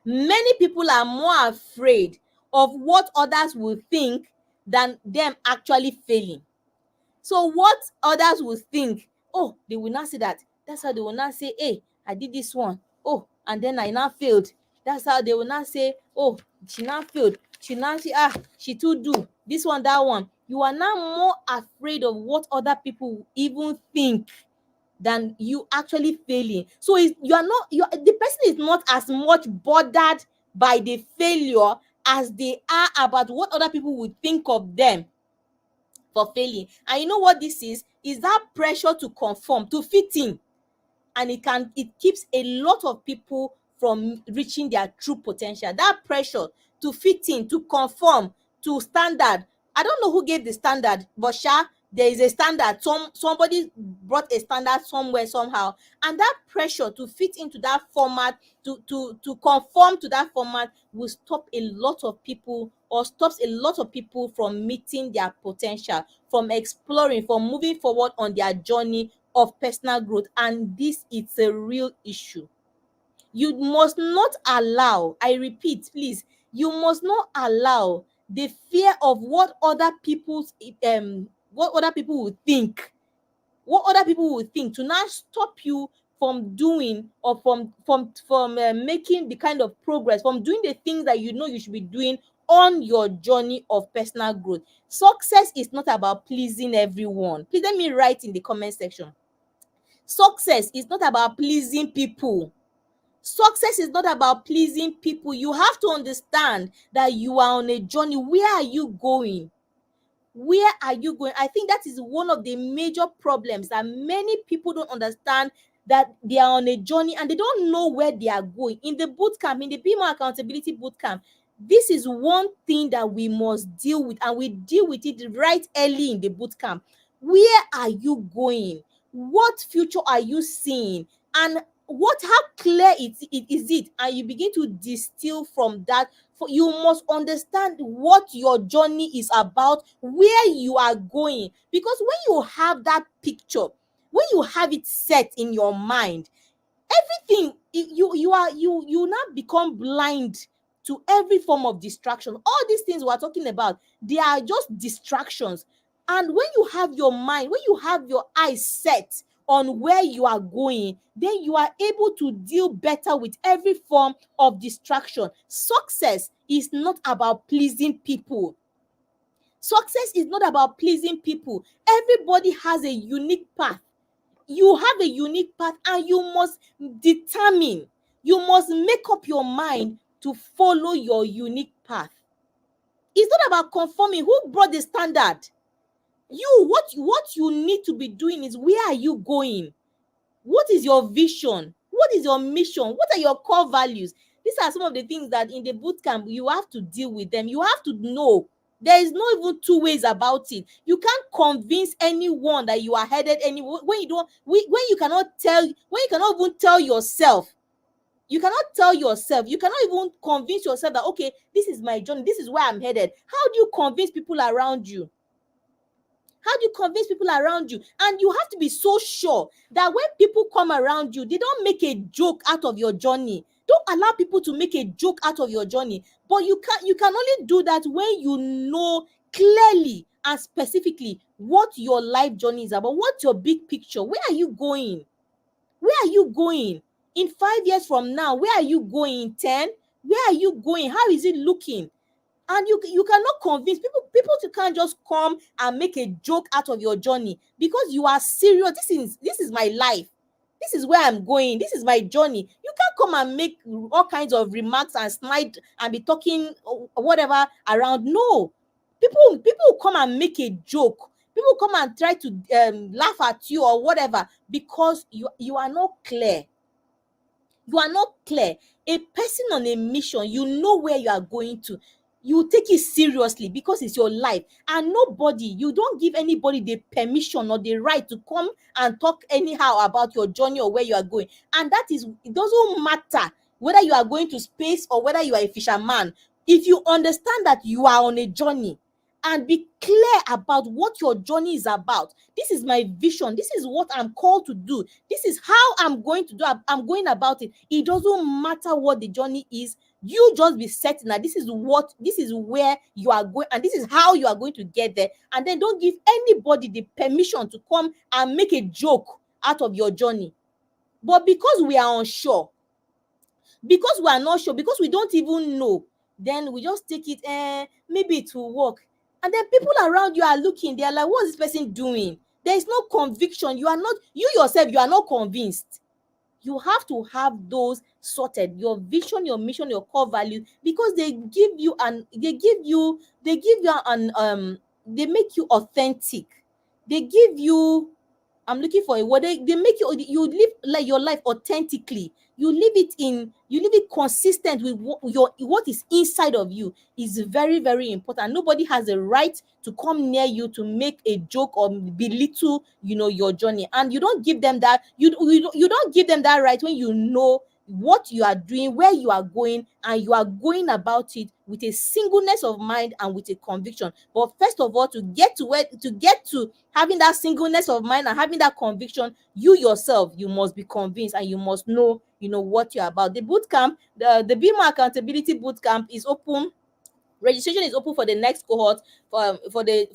Many people are more afraid of what others will think than them actually failing. So what others will think, oh, they will not say that. That's how they will not say, hey, I did this one. Oh, and then I now failed. That's how they will not say, oh, she now failed. She now say, she too do this one, that one. You are now more afraid of what other people even think than you actually failing. So the person is not as much bothered by the failure as they are about what other people would think of them for failing. And you know what this is? Is that pressure to conform, to fit in. And it keeps a lot of people from reaching their true potential. That pressure to fit in, to conform to standard. I don't know who gave the standard, but there is a standard. Somebody brought a standard somewhere, somehow, and that pressure to fit into that format, to conform to that format, will stop a lot of people, or stops a lot of people from meeting their potential, from exploring, from moving forward on their journey of personal growth, and this is a real issue. You must not allow, I repeat, please, you must not allow the fear of what other people will think, to now stop you from doing, or from making the kind of progress, from doing the things that you know you should be doing on your journey of personal growth. Success is not about pleasing everyone. Please let me write in the comment section. Success is not about pleasing people. Success is not about pleasing people. You have to understand that you are on a journey. Where are you going? Where are you going? I think that is one of the major problems, that many people don't understand, that they are on a journey and they don't know where they are going. In the boot camp, in the Be More Accountability boot camp, this is one thing that we must deal with, and we deal with it right early in the boot camp. Where are you going? What future are you seeing? And how clear is it? And you begin to distill from that. For you must understand what your journey is about, where you are going. Because when you have that picture, when you have it set in your mind, everything, you now become blind to every form of distraction. All these things we're talking about, they are just distractions. And when you have your mind, when you have your eyes set on where you are going, then you are able to deal better with every form of distraction. Success is not about pleasing people. Success is not about pleasing people. Everybody has a unique path. You have a unique path, and you must determine, you must make up your mind to follow your unique path. It's not about conforming. Who brought the standard? You. What you need to be doing is, where are you going? What is your vision? What is your mission? What are your core values? These are some of the things that in the boot camp you have to deal with them. You have to know. There is no even two ways about it. You can't convince anyone that you are headed anywhere when you don't. When you cannot tell. When you cannot even tell yourself. You cannot tell yourself. You cannot even convince yourself that, okay, this is my journey. This is where I'm headed. How do you convince people around you? How do you convince people around you? And you have to be so sure that when people come around you, they don't make a joke out of your journey. Don't allow people to make a joke out of your journey. But you can only do that when you know clearly and specifically what your life journey is about. What's your big picture? Where are you going? Where are you going? In 5 years from now, where are you going? In 10? Where are you going? How is it looking? And you cannot convince people. People can't just come and make a joke out of your journey, because you are serious. This is my life. This is where I'm going. This is my journey. You can't come and make all kinds of remarks and slide and be talking whatever around. No. People will come and make a joke. People come and try to laugh at you or whatever, because you are not clear. You are not clear. A person on a mission, you know where you are going to. You take it seriously because it's your life. And you don't give anybody the permission or the right to come and talk anyhow about your journey or where you are going. And it doesn't matter whether you are going to space or whether you are a fisherman. If you understand that you are on a journey, and be clear about what your journey is about. This is my vision. This is what I'm called to do. This is how I'm going to do. I'm going about it. It doesn't matter what the journey is. You just be certain that this is where you are going, and this is how you are going to get there. And then don't give anybody the permission to come and make a joke out of your journey. But because we are unsure, because we are not sure, because we don't even know, then we just take it, maybe it will work. And then people around you are looking, they are like, what is this person doing? There is no conviction. You yourself, you are not convinced. You have to have those sorted, your vision, your mission, your core values, because they make you authentic. They give you, I'm looking for a word. They make you live like your life authentically. You live it consistent with what is inside of you. Is very, very important. Nobody has a right to come near you to make a joke or belittle, your journey. And you don't give them that. You don't give them that right when you know what you are doing, where you are going, and you are going about it with a singleness of mind and with a conviction. But first of all, to get to having that singleness of mind and having that conviction, you yourself, you must be convinced and you must know, what you're about. The boot camp, the Be More Accountability boot camp is open. Registration is open for the next cohort, for the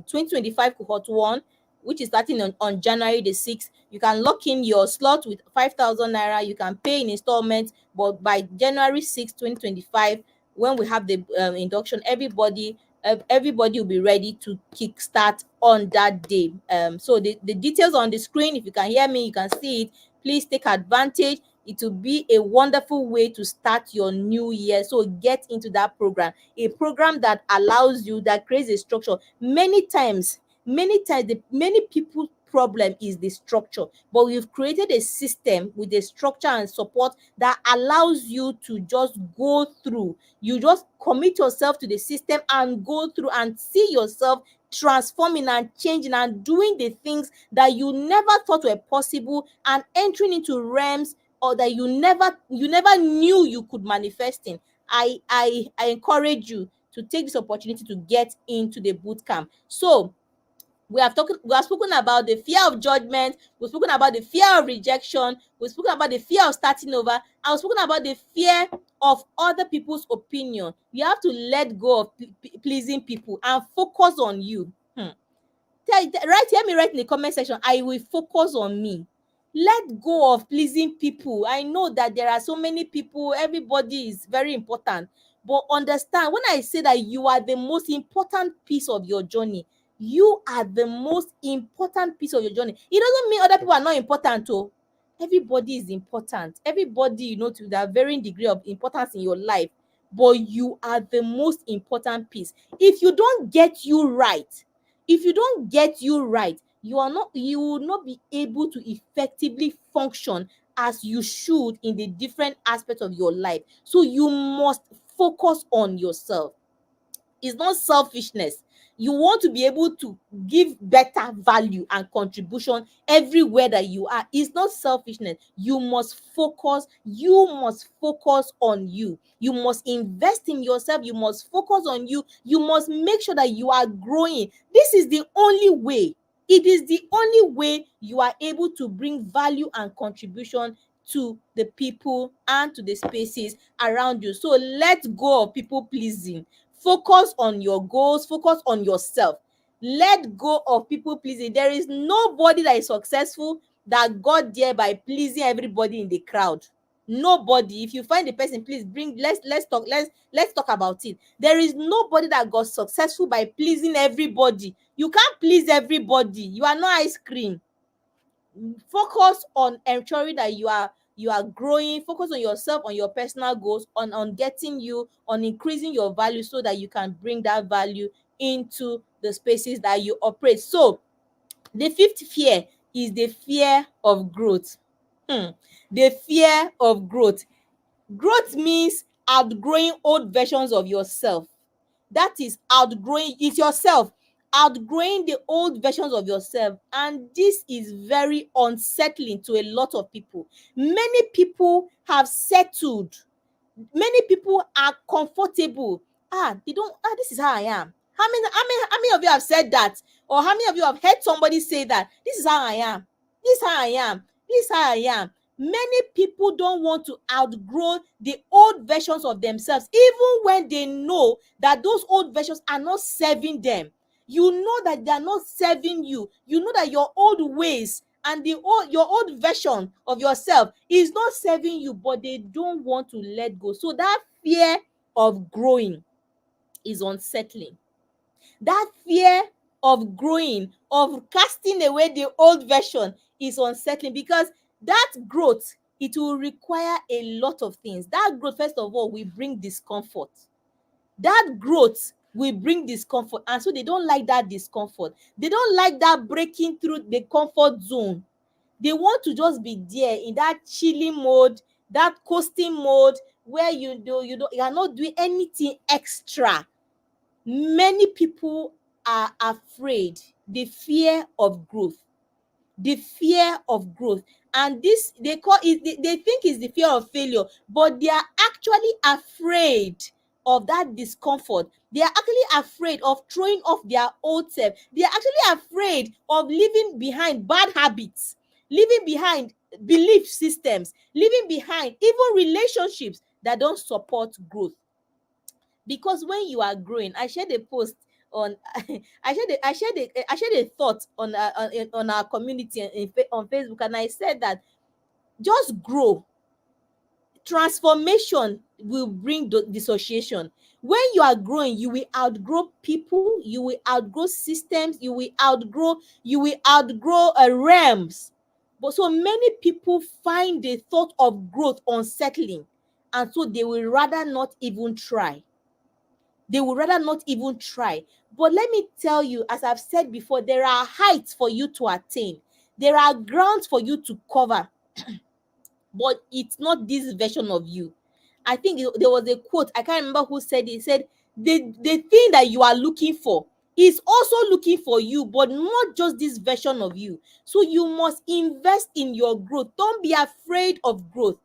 2025 cohort 1, which is starting on January the 6th. You can lock in your slot with 5,000 naira. You can pay in installments, but by January 6th, 2025, when we have the induction, everybody will be ready to kickstart on that day. So the details on the screen. If you can hear me, you can see it. Please take advantage. It will be a wonderful way to start your new year. So get into that program, a program that allows you, that creates a structure. Many people's problem is the structure, but we've created a system with a structure and support that allows you to just go through. You just commit yourself to the system and go through and see yourself transforming and changing and doing the things that you never thought were possible, and entering into realms or that you never knew you could manifest in. I encourage you to take this opportunity to get into the boot camp. So we have spoken about the fear of judgment, we've spoken about the fear of rejection, we've spoken about the fear of starting over, and we've spoken about the fear of other people's opinion. You have to let go of pleasing people and focus on you. Hear me right in the comment section. I will focus on me. Let go of pleasing people. I know that there are so many people, everybody is very important, but understand, when I say that you are the most important piece of your journey, you are the most important piece of your journey. It doesn't mean other people are not important. Oh, everybody is important. Everybody, to that varying degree of importance in your life, but you are the most important piece. If you don't get you right, you will not be able to effectively function as you should in the different aspects of your life. So you must focus on yourself. It's not selfishness. You want to be able to give better value and contribution everywhere that you are. It's not selfishness. You must focus on you. You must invest in yourself. You must focus on you. You must make sure that you are growing. This is the only way. It is the only way you are able to bring value and contribution to the people and to the spaces around you. So let go of people pleasing. Focus on your goals, focus on yourself. Let go of people pleasing. There is nobody that is successful that got there by pleasing everybody in the crowd. Nobody. If you find the person, please bring, let's talk about it. There is nobody that got successful by pleasing everybody. You can't please everybody. You are not ice cream. Focus on ensuring that you are growing. Focus on yourself, on your personal goals, on getting you, on increasing your value, so that you can bring that value into the spaces that you operate. So the fifth fear is the fear of growth. The fear of growth. Growth means outgrowing old versions of yourself. That is outgrowing it yourself, outgrowing the old versions of yourself. And this is very unsettling to a lot of people. Many people have settled. Many people are comfortable. They don't, this is how I am. How many of you have said that? Or how many of you have heard somebody say that? This is how I am. This is how I am. This is how I am. Many people don't want to outgrow the old versions of themselves, even when they know that those old versions are not serving them. You know that they are not serving you. You know that your old ways and your old version of yourself is not serving you, but they don't want to let go. So that fear of growing is unsettling. That fear of growing, of casting away the old version, is unsettling, because that growth, it will require a lot of things. That growth, first of all, will bring discomfort. That growth will bring discomfort, and so they don't like that discomfort. They don't like that breaking through the comfort zone. They want to just be there in that chilling mode, that coasting mode, where you are not doing anything extra. Many people are afraid. The fear of growth. The fear of growth. And this, they call it, they think it's the fear of failure, but they are actually afraid of that discomfort. They are actually afraid of throwing off their old self. They are actually afraid of leaving behind bad habits, leaving behind belief systems, leaving behind even relationships that don't support growth. Because when you are growing, I shared a post on I shared a thought on our community on Facebook, and I said that just grow. Transformation will bring dissociation. When you are growing, you will outgrow people, you will outgrow systems, you will outgrow realms. But so many people find the thought of growth unsettling, and so they will rather not even try. They would rather not even try. But let me tell you, as I've said before, there are heights for you to attain, there are grounds for you to cover, but it's not this version of you. I think there was a quote, I can't remember who said it. He said, the thing that you are looking for is also looking for you, but not just this version of you. So you must invest in your growth. Don't be afraid of growth.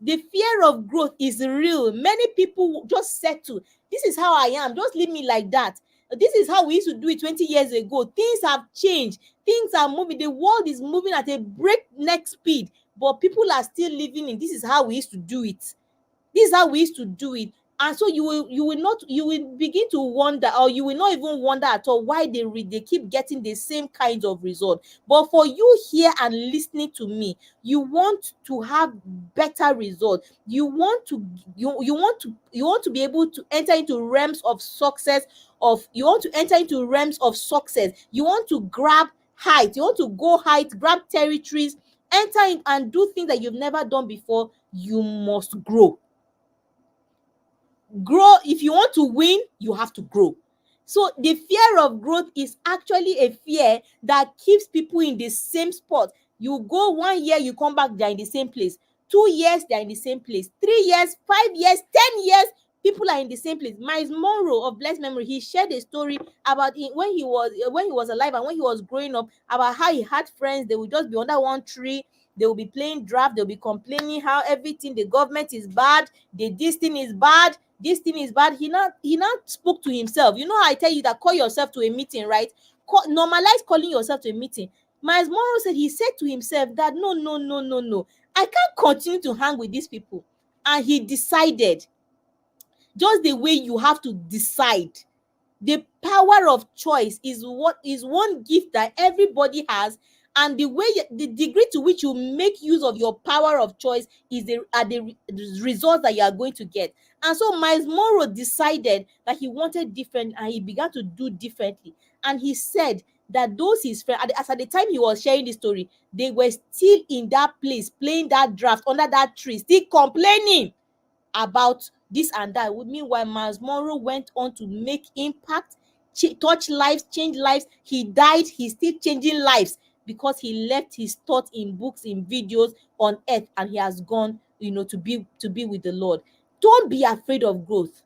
The fear of growth is real. Many people just settle. This is how I am. Just leave me like that. This is how we used to do it 20 years ago. Things have changed. Things are moving. The world is moving at a breakneck speed, but people are still living in this is how we used to do it. This is how we used to do it. And so you will begin to wonder, or you will not even wonder at all why they keep getting the same kinds of result. But for you here and listening to me, you want to have better results. You want to be able to enter into realms of success. You want to enter into realms of success. You want to grab height. You want to go height, grab territories, enter in and do things that you've never done before. You must grow. If you want to win, you have to grow. So the fear of growth is actually a fear that keeps people in the same spot. You go 1 year, you come back, they're in the same place. 2 years, they're in the same place. 3 years, 5 years, 10 years, people are in the same place. Miles Monroe of blessed memory, he shared a story about when he was alive and when he was growing up, about how he had friends. They would just be under one tree, they will be playing draft, they'll be complaining how everything, the government is bad, this thing is bad, this thing is bad. He not spoke to himself. You know how I tell you that call yourself to a meeting, right? Normalize calling yourself to a meeting. Miles Monroe said, he said to himself that no, no, no, no, no, I can't continue to hang with these people. And he decided, just the way you have to decide. The power of choice is what is one gift that everybody has, and the degree to which you make use of your power of choice is the results that you are going to get. And so Miles Monroe decided that he wanted different, and he began to do differently. And he said that those his friends, as at the time he was sharing the story, they were still in that place playing that draft under that tree, still complaining about this and that. Meanwhile, Miles Monroe went on to make impact, touch lives, change lives. He died, he's still changing lives because he left his thought in books, in videos on earth, and he has gone, to be with the Lord. Don't be afraid of growth.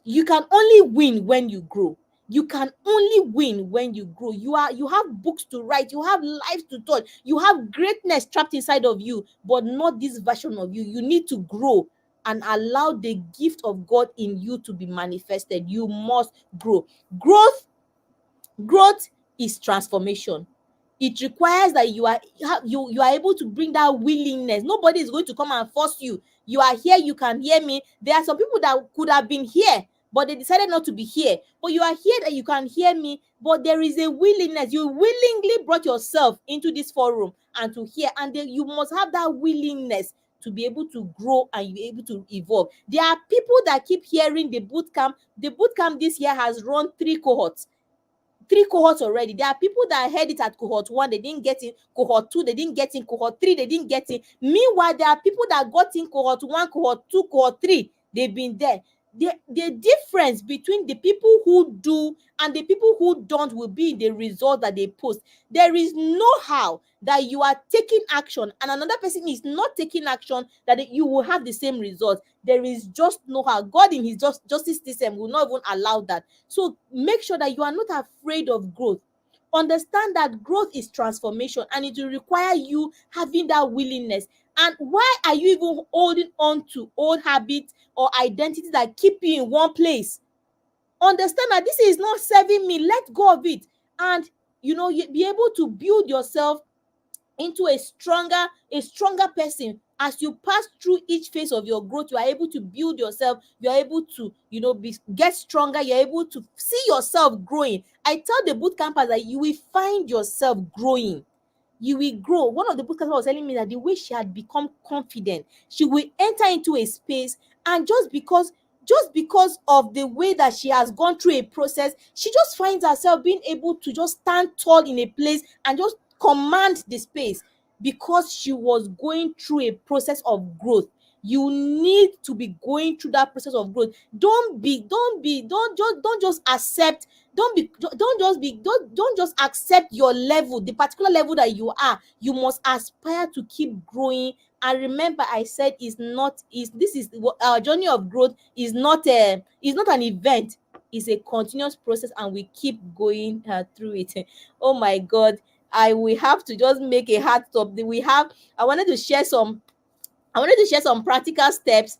You can only win when you grow. You can only win when you grow. You have books to write, you have lives to touch, you have greatness trapped inside of you, but not this version of you. You need to grow and allow the gift of God in you to be manifested. You must grow. Growth is transformation. It requires that you are able to bring that willingness. Nobody is going to come and force you. You are here, you can hear me. There are some people that could have been here, but they decided not to be here. But you are here that you can hear me, but there is a willingness. You willingly brought yourself into this forum and to hear, and then you must have that willingness to be able to grow and be able to evolve. There are people that keep hearing the boot camp. The boot camp this year has run 3 cohorts already. There are people that heard it at cohort 1, they didn't get in. Cohort 2, they didn't get in. Cohort 3, they didn't get in. Meanwhile, there are people that got in cohort 1, cohort 2, cohort 3. They've been there. The difference between the people who do and the people who don't will be the result that they post. There is no how that you are taking action and another person is not taking action that you will have the same result. There is just no how. God in his justice system will not even allow that. So make sure that you are not afraid of growth. understand that growth is transformation, and it will require you having that willingness. And why are you even holding on to old habits or identities that keep you in one place? Understand that this is not serving me. Let go of it. And you be able to build yourself into a stronger person. As you pass through each phase of your growth, you are able to build yourself. You are able to get stronger. You're able to see yourself growing. I tell the boot campers that you will find yourself growing. You will grow. One of the boot campers was telling me that the way she had become confident, she will enter into a space, and just because of the way that she has gone through a process, she just finds herself being able to just stand tall in a place and just command the space, because she was going through a process of growth. You need to be going through that process of growth. Don't just accept. Don't just accept your level, the particular level that you are. You must aspire to keep growing. And remember, I said, our journey of growth is not an event. It's a continuous process, and we keep going through it. Oh my God, I will have to just make a hard stop. I wanted to share some practical steps,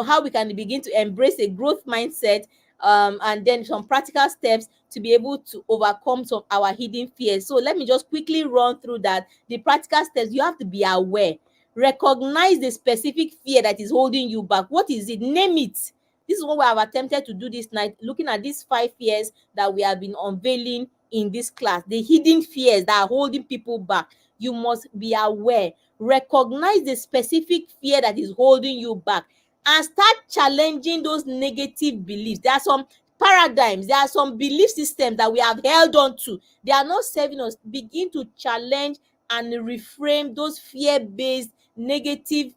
how we can begin to embrace a growth mindset, and then some practical steps to be able to overcome some our hidden fears. So let me just quickly run through that. The practical steps: you have to be aware. Recognize the specific fear that is holding you back. What is it? Name it. This is what we have attempted to do this night, looking at these 5 fears that we have been unveiling in this class, the hidden fears that are holding people back. You must be aware. Recognize the specific fear that is holding you back, and start challenging those negative beliefs. There are some paradigms, there are some belief systems that we have held on to. They are not serving us. Begin to challenge and reframe those fear-based, negative,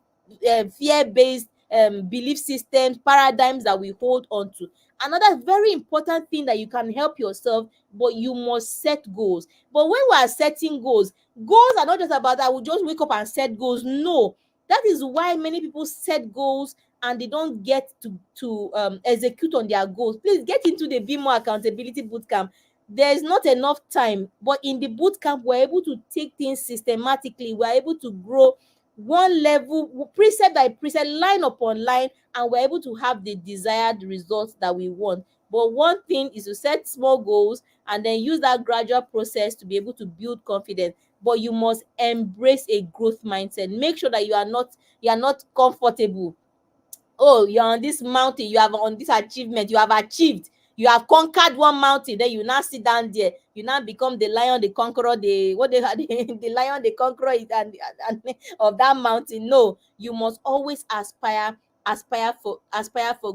fear-based belief systems, paradigms that we hold on to. Another very important thing that you can help yourself, but you must set goals. But when we are setting goals are not just about I will just wake up and set goals. No, that is why many people set goals and they don't get to execute on their goals. Please get into the Be More Accountability Bootcamp. There is not enough time, but in the bootcamp, we're able to take things systematically. We're able to grow one level, precept by precept, line upon line, and we're able to have the desired results that we want. But one thing is to set small goals and then use that gradual process to be able to build confidence. But you must embrace a growth mindset. Make sure that you are not comfortable. Oh, you're on this mountain, you have on this achievement, you have achieved, you have conquered one mountain, then you now sit down there, you now become the lion, the conqueror, the what they had the lion, the conqueror and of that mountain. No, you must always aspire for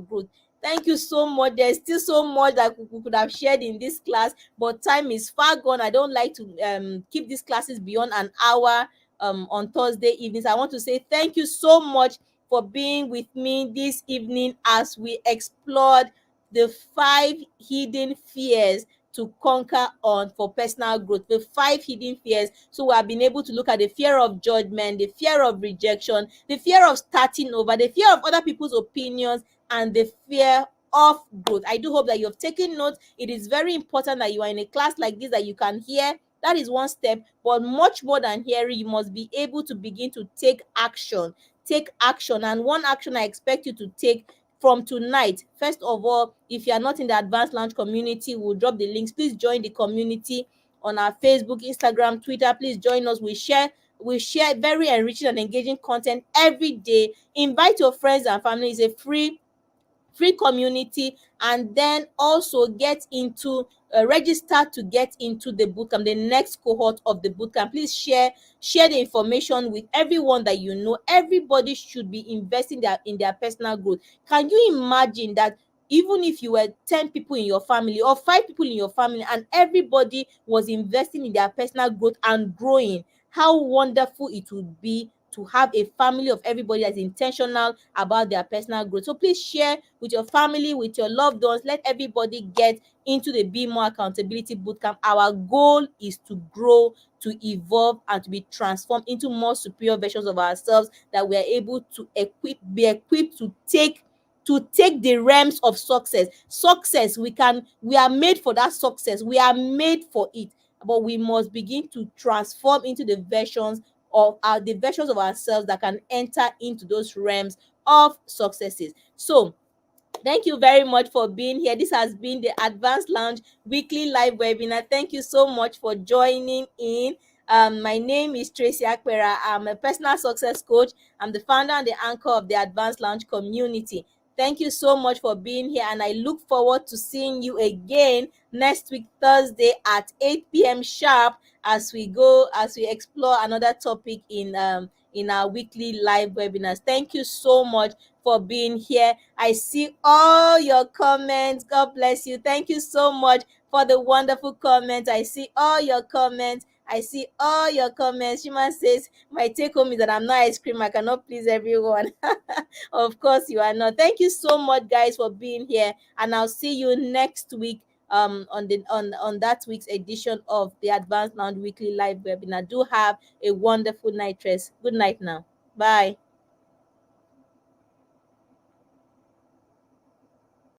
growth. Thank you so much. There's still so much that we could have shared in this class, but time is far gone. I don't like to keep these classes beyond an hour on Thursday evenings. I want to say thank you so much for being with me this evening as we explored the 5 hidden fears to conquer on for personal growth. The 5 hidden fears. So we have been able to look at the fear of judgment, the fear of rejection, the fear of starting over, the fear of other people's opinions, and the fear of growth. I do hope that you have taken notes. It is very important that you are in a class like this, that you can hear. That is one step, but much more than hearing, you must be able to begin to take action. And one action I expect you to take from tonight: first of all, if you are not in the advanced launch community, we'll drop the links. Please join the community on our Facebook, Instagram, Twitter. Please join us. We share very enriching and engaging content every day. Invite your friends and family. It's a free community. And then also get into register to get into the bootcamp, the next cohort of the bootcamp. Please share the information with everyone that you know. Everybody should be investing in their personal growth. Can you imagine that even if you were 10 people in your family or 5 people in your family, and everybody was investing in their personal growth and growing, how wonderful it would be to have a family of everybody that's intentional about their personal growth. So please share with your family, with your loved ones. Let everybody get into the Be More Accountability Bootcamp. Our goal is to grow, to evolve, and to be transformed into more superior versions of ourselves, that we are able to be equipped to take the realms of success. We are made for that success. We are made for it. but we must begin to transform into the versions of ourselves that can enter into those realms of successes. So thank you very much for being here. This has been the Advanced Lounge weekly live webinar. Thank you so much for joining in. My name is Tracy Akpera. I'm a personal success coach. I'm the founder and the anchor of the Advanced Lounge community. Thank you so much for being here, and I look forward to seeing you again next week, Thursday at 8 p.m. sharp, as we explore another topic in our weekly live webinars. Thank you so much for being here. I see all your comments. God bless you. Thank you so much for the wonderful comments. I see all your comments. I see all your comments. Shima says, my take home is that I'm not ice cream. I cannot please everyone. Of course you are not. Thank you so much, guys, for being here. And I'll see you next week on that week's edition of the Advanced Lounge Weekly Live Webinar. Do have a wonderful night rest. Good night now. Bye.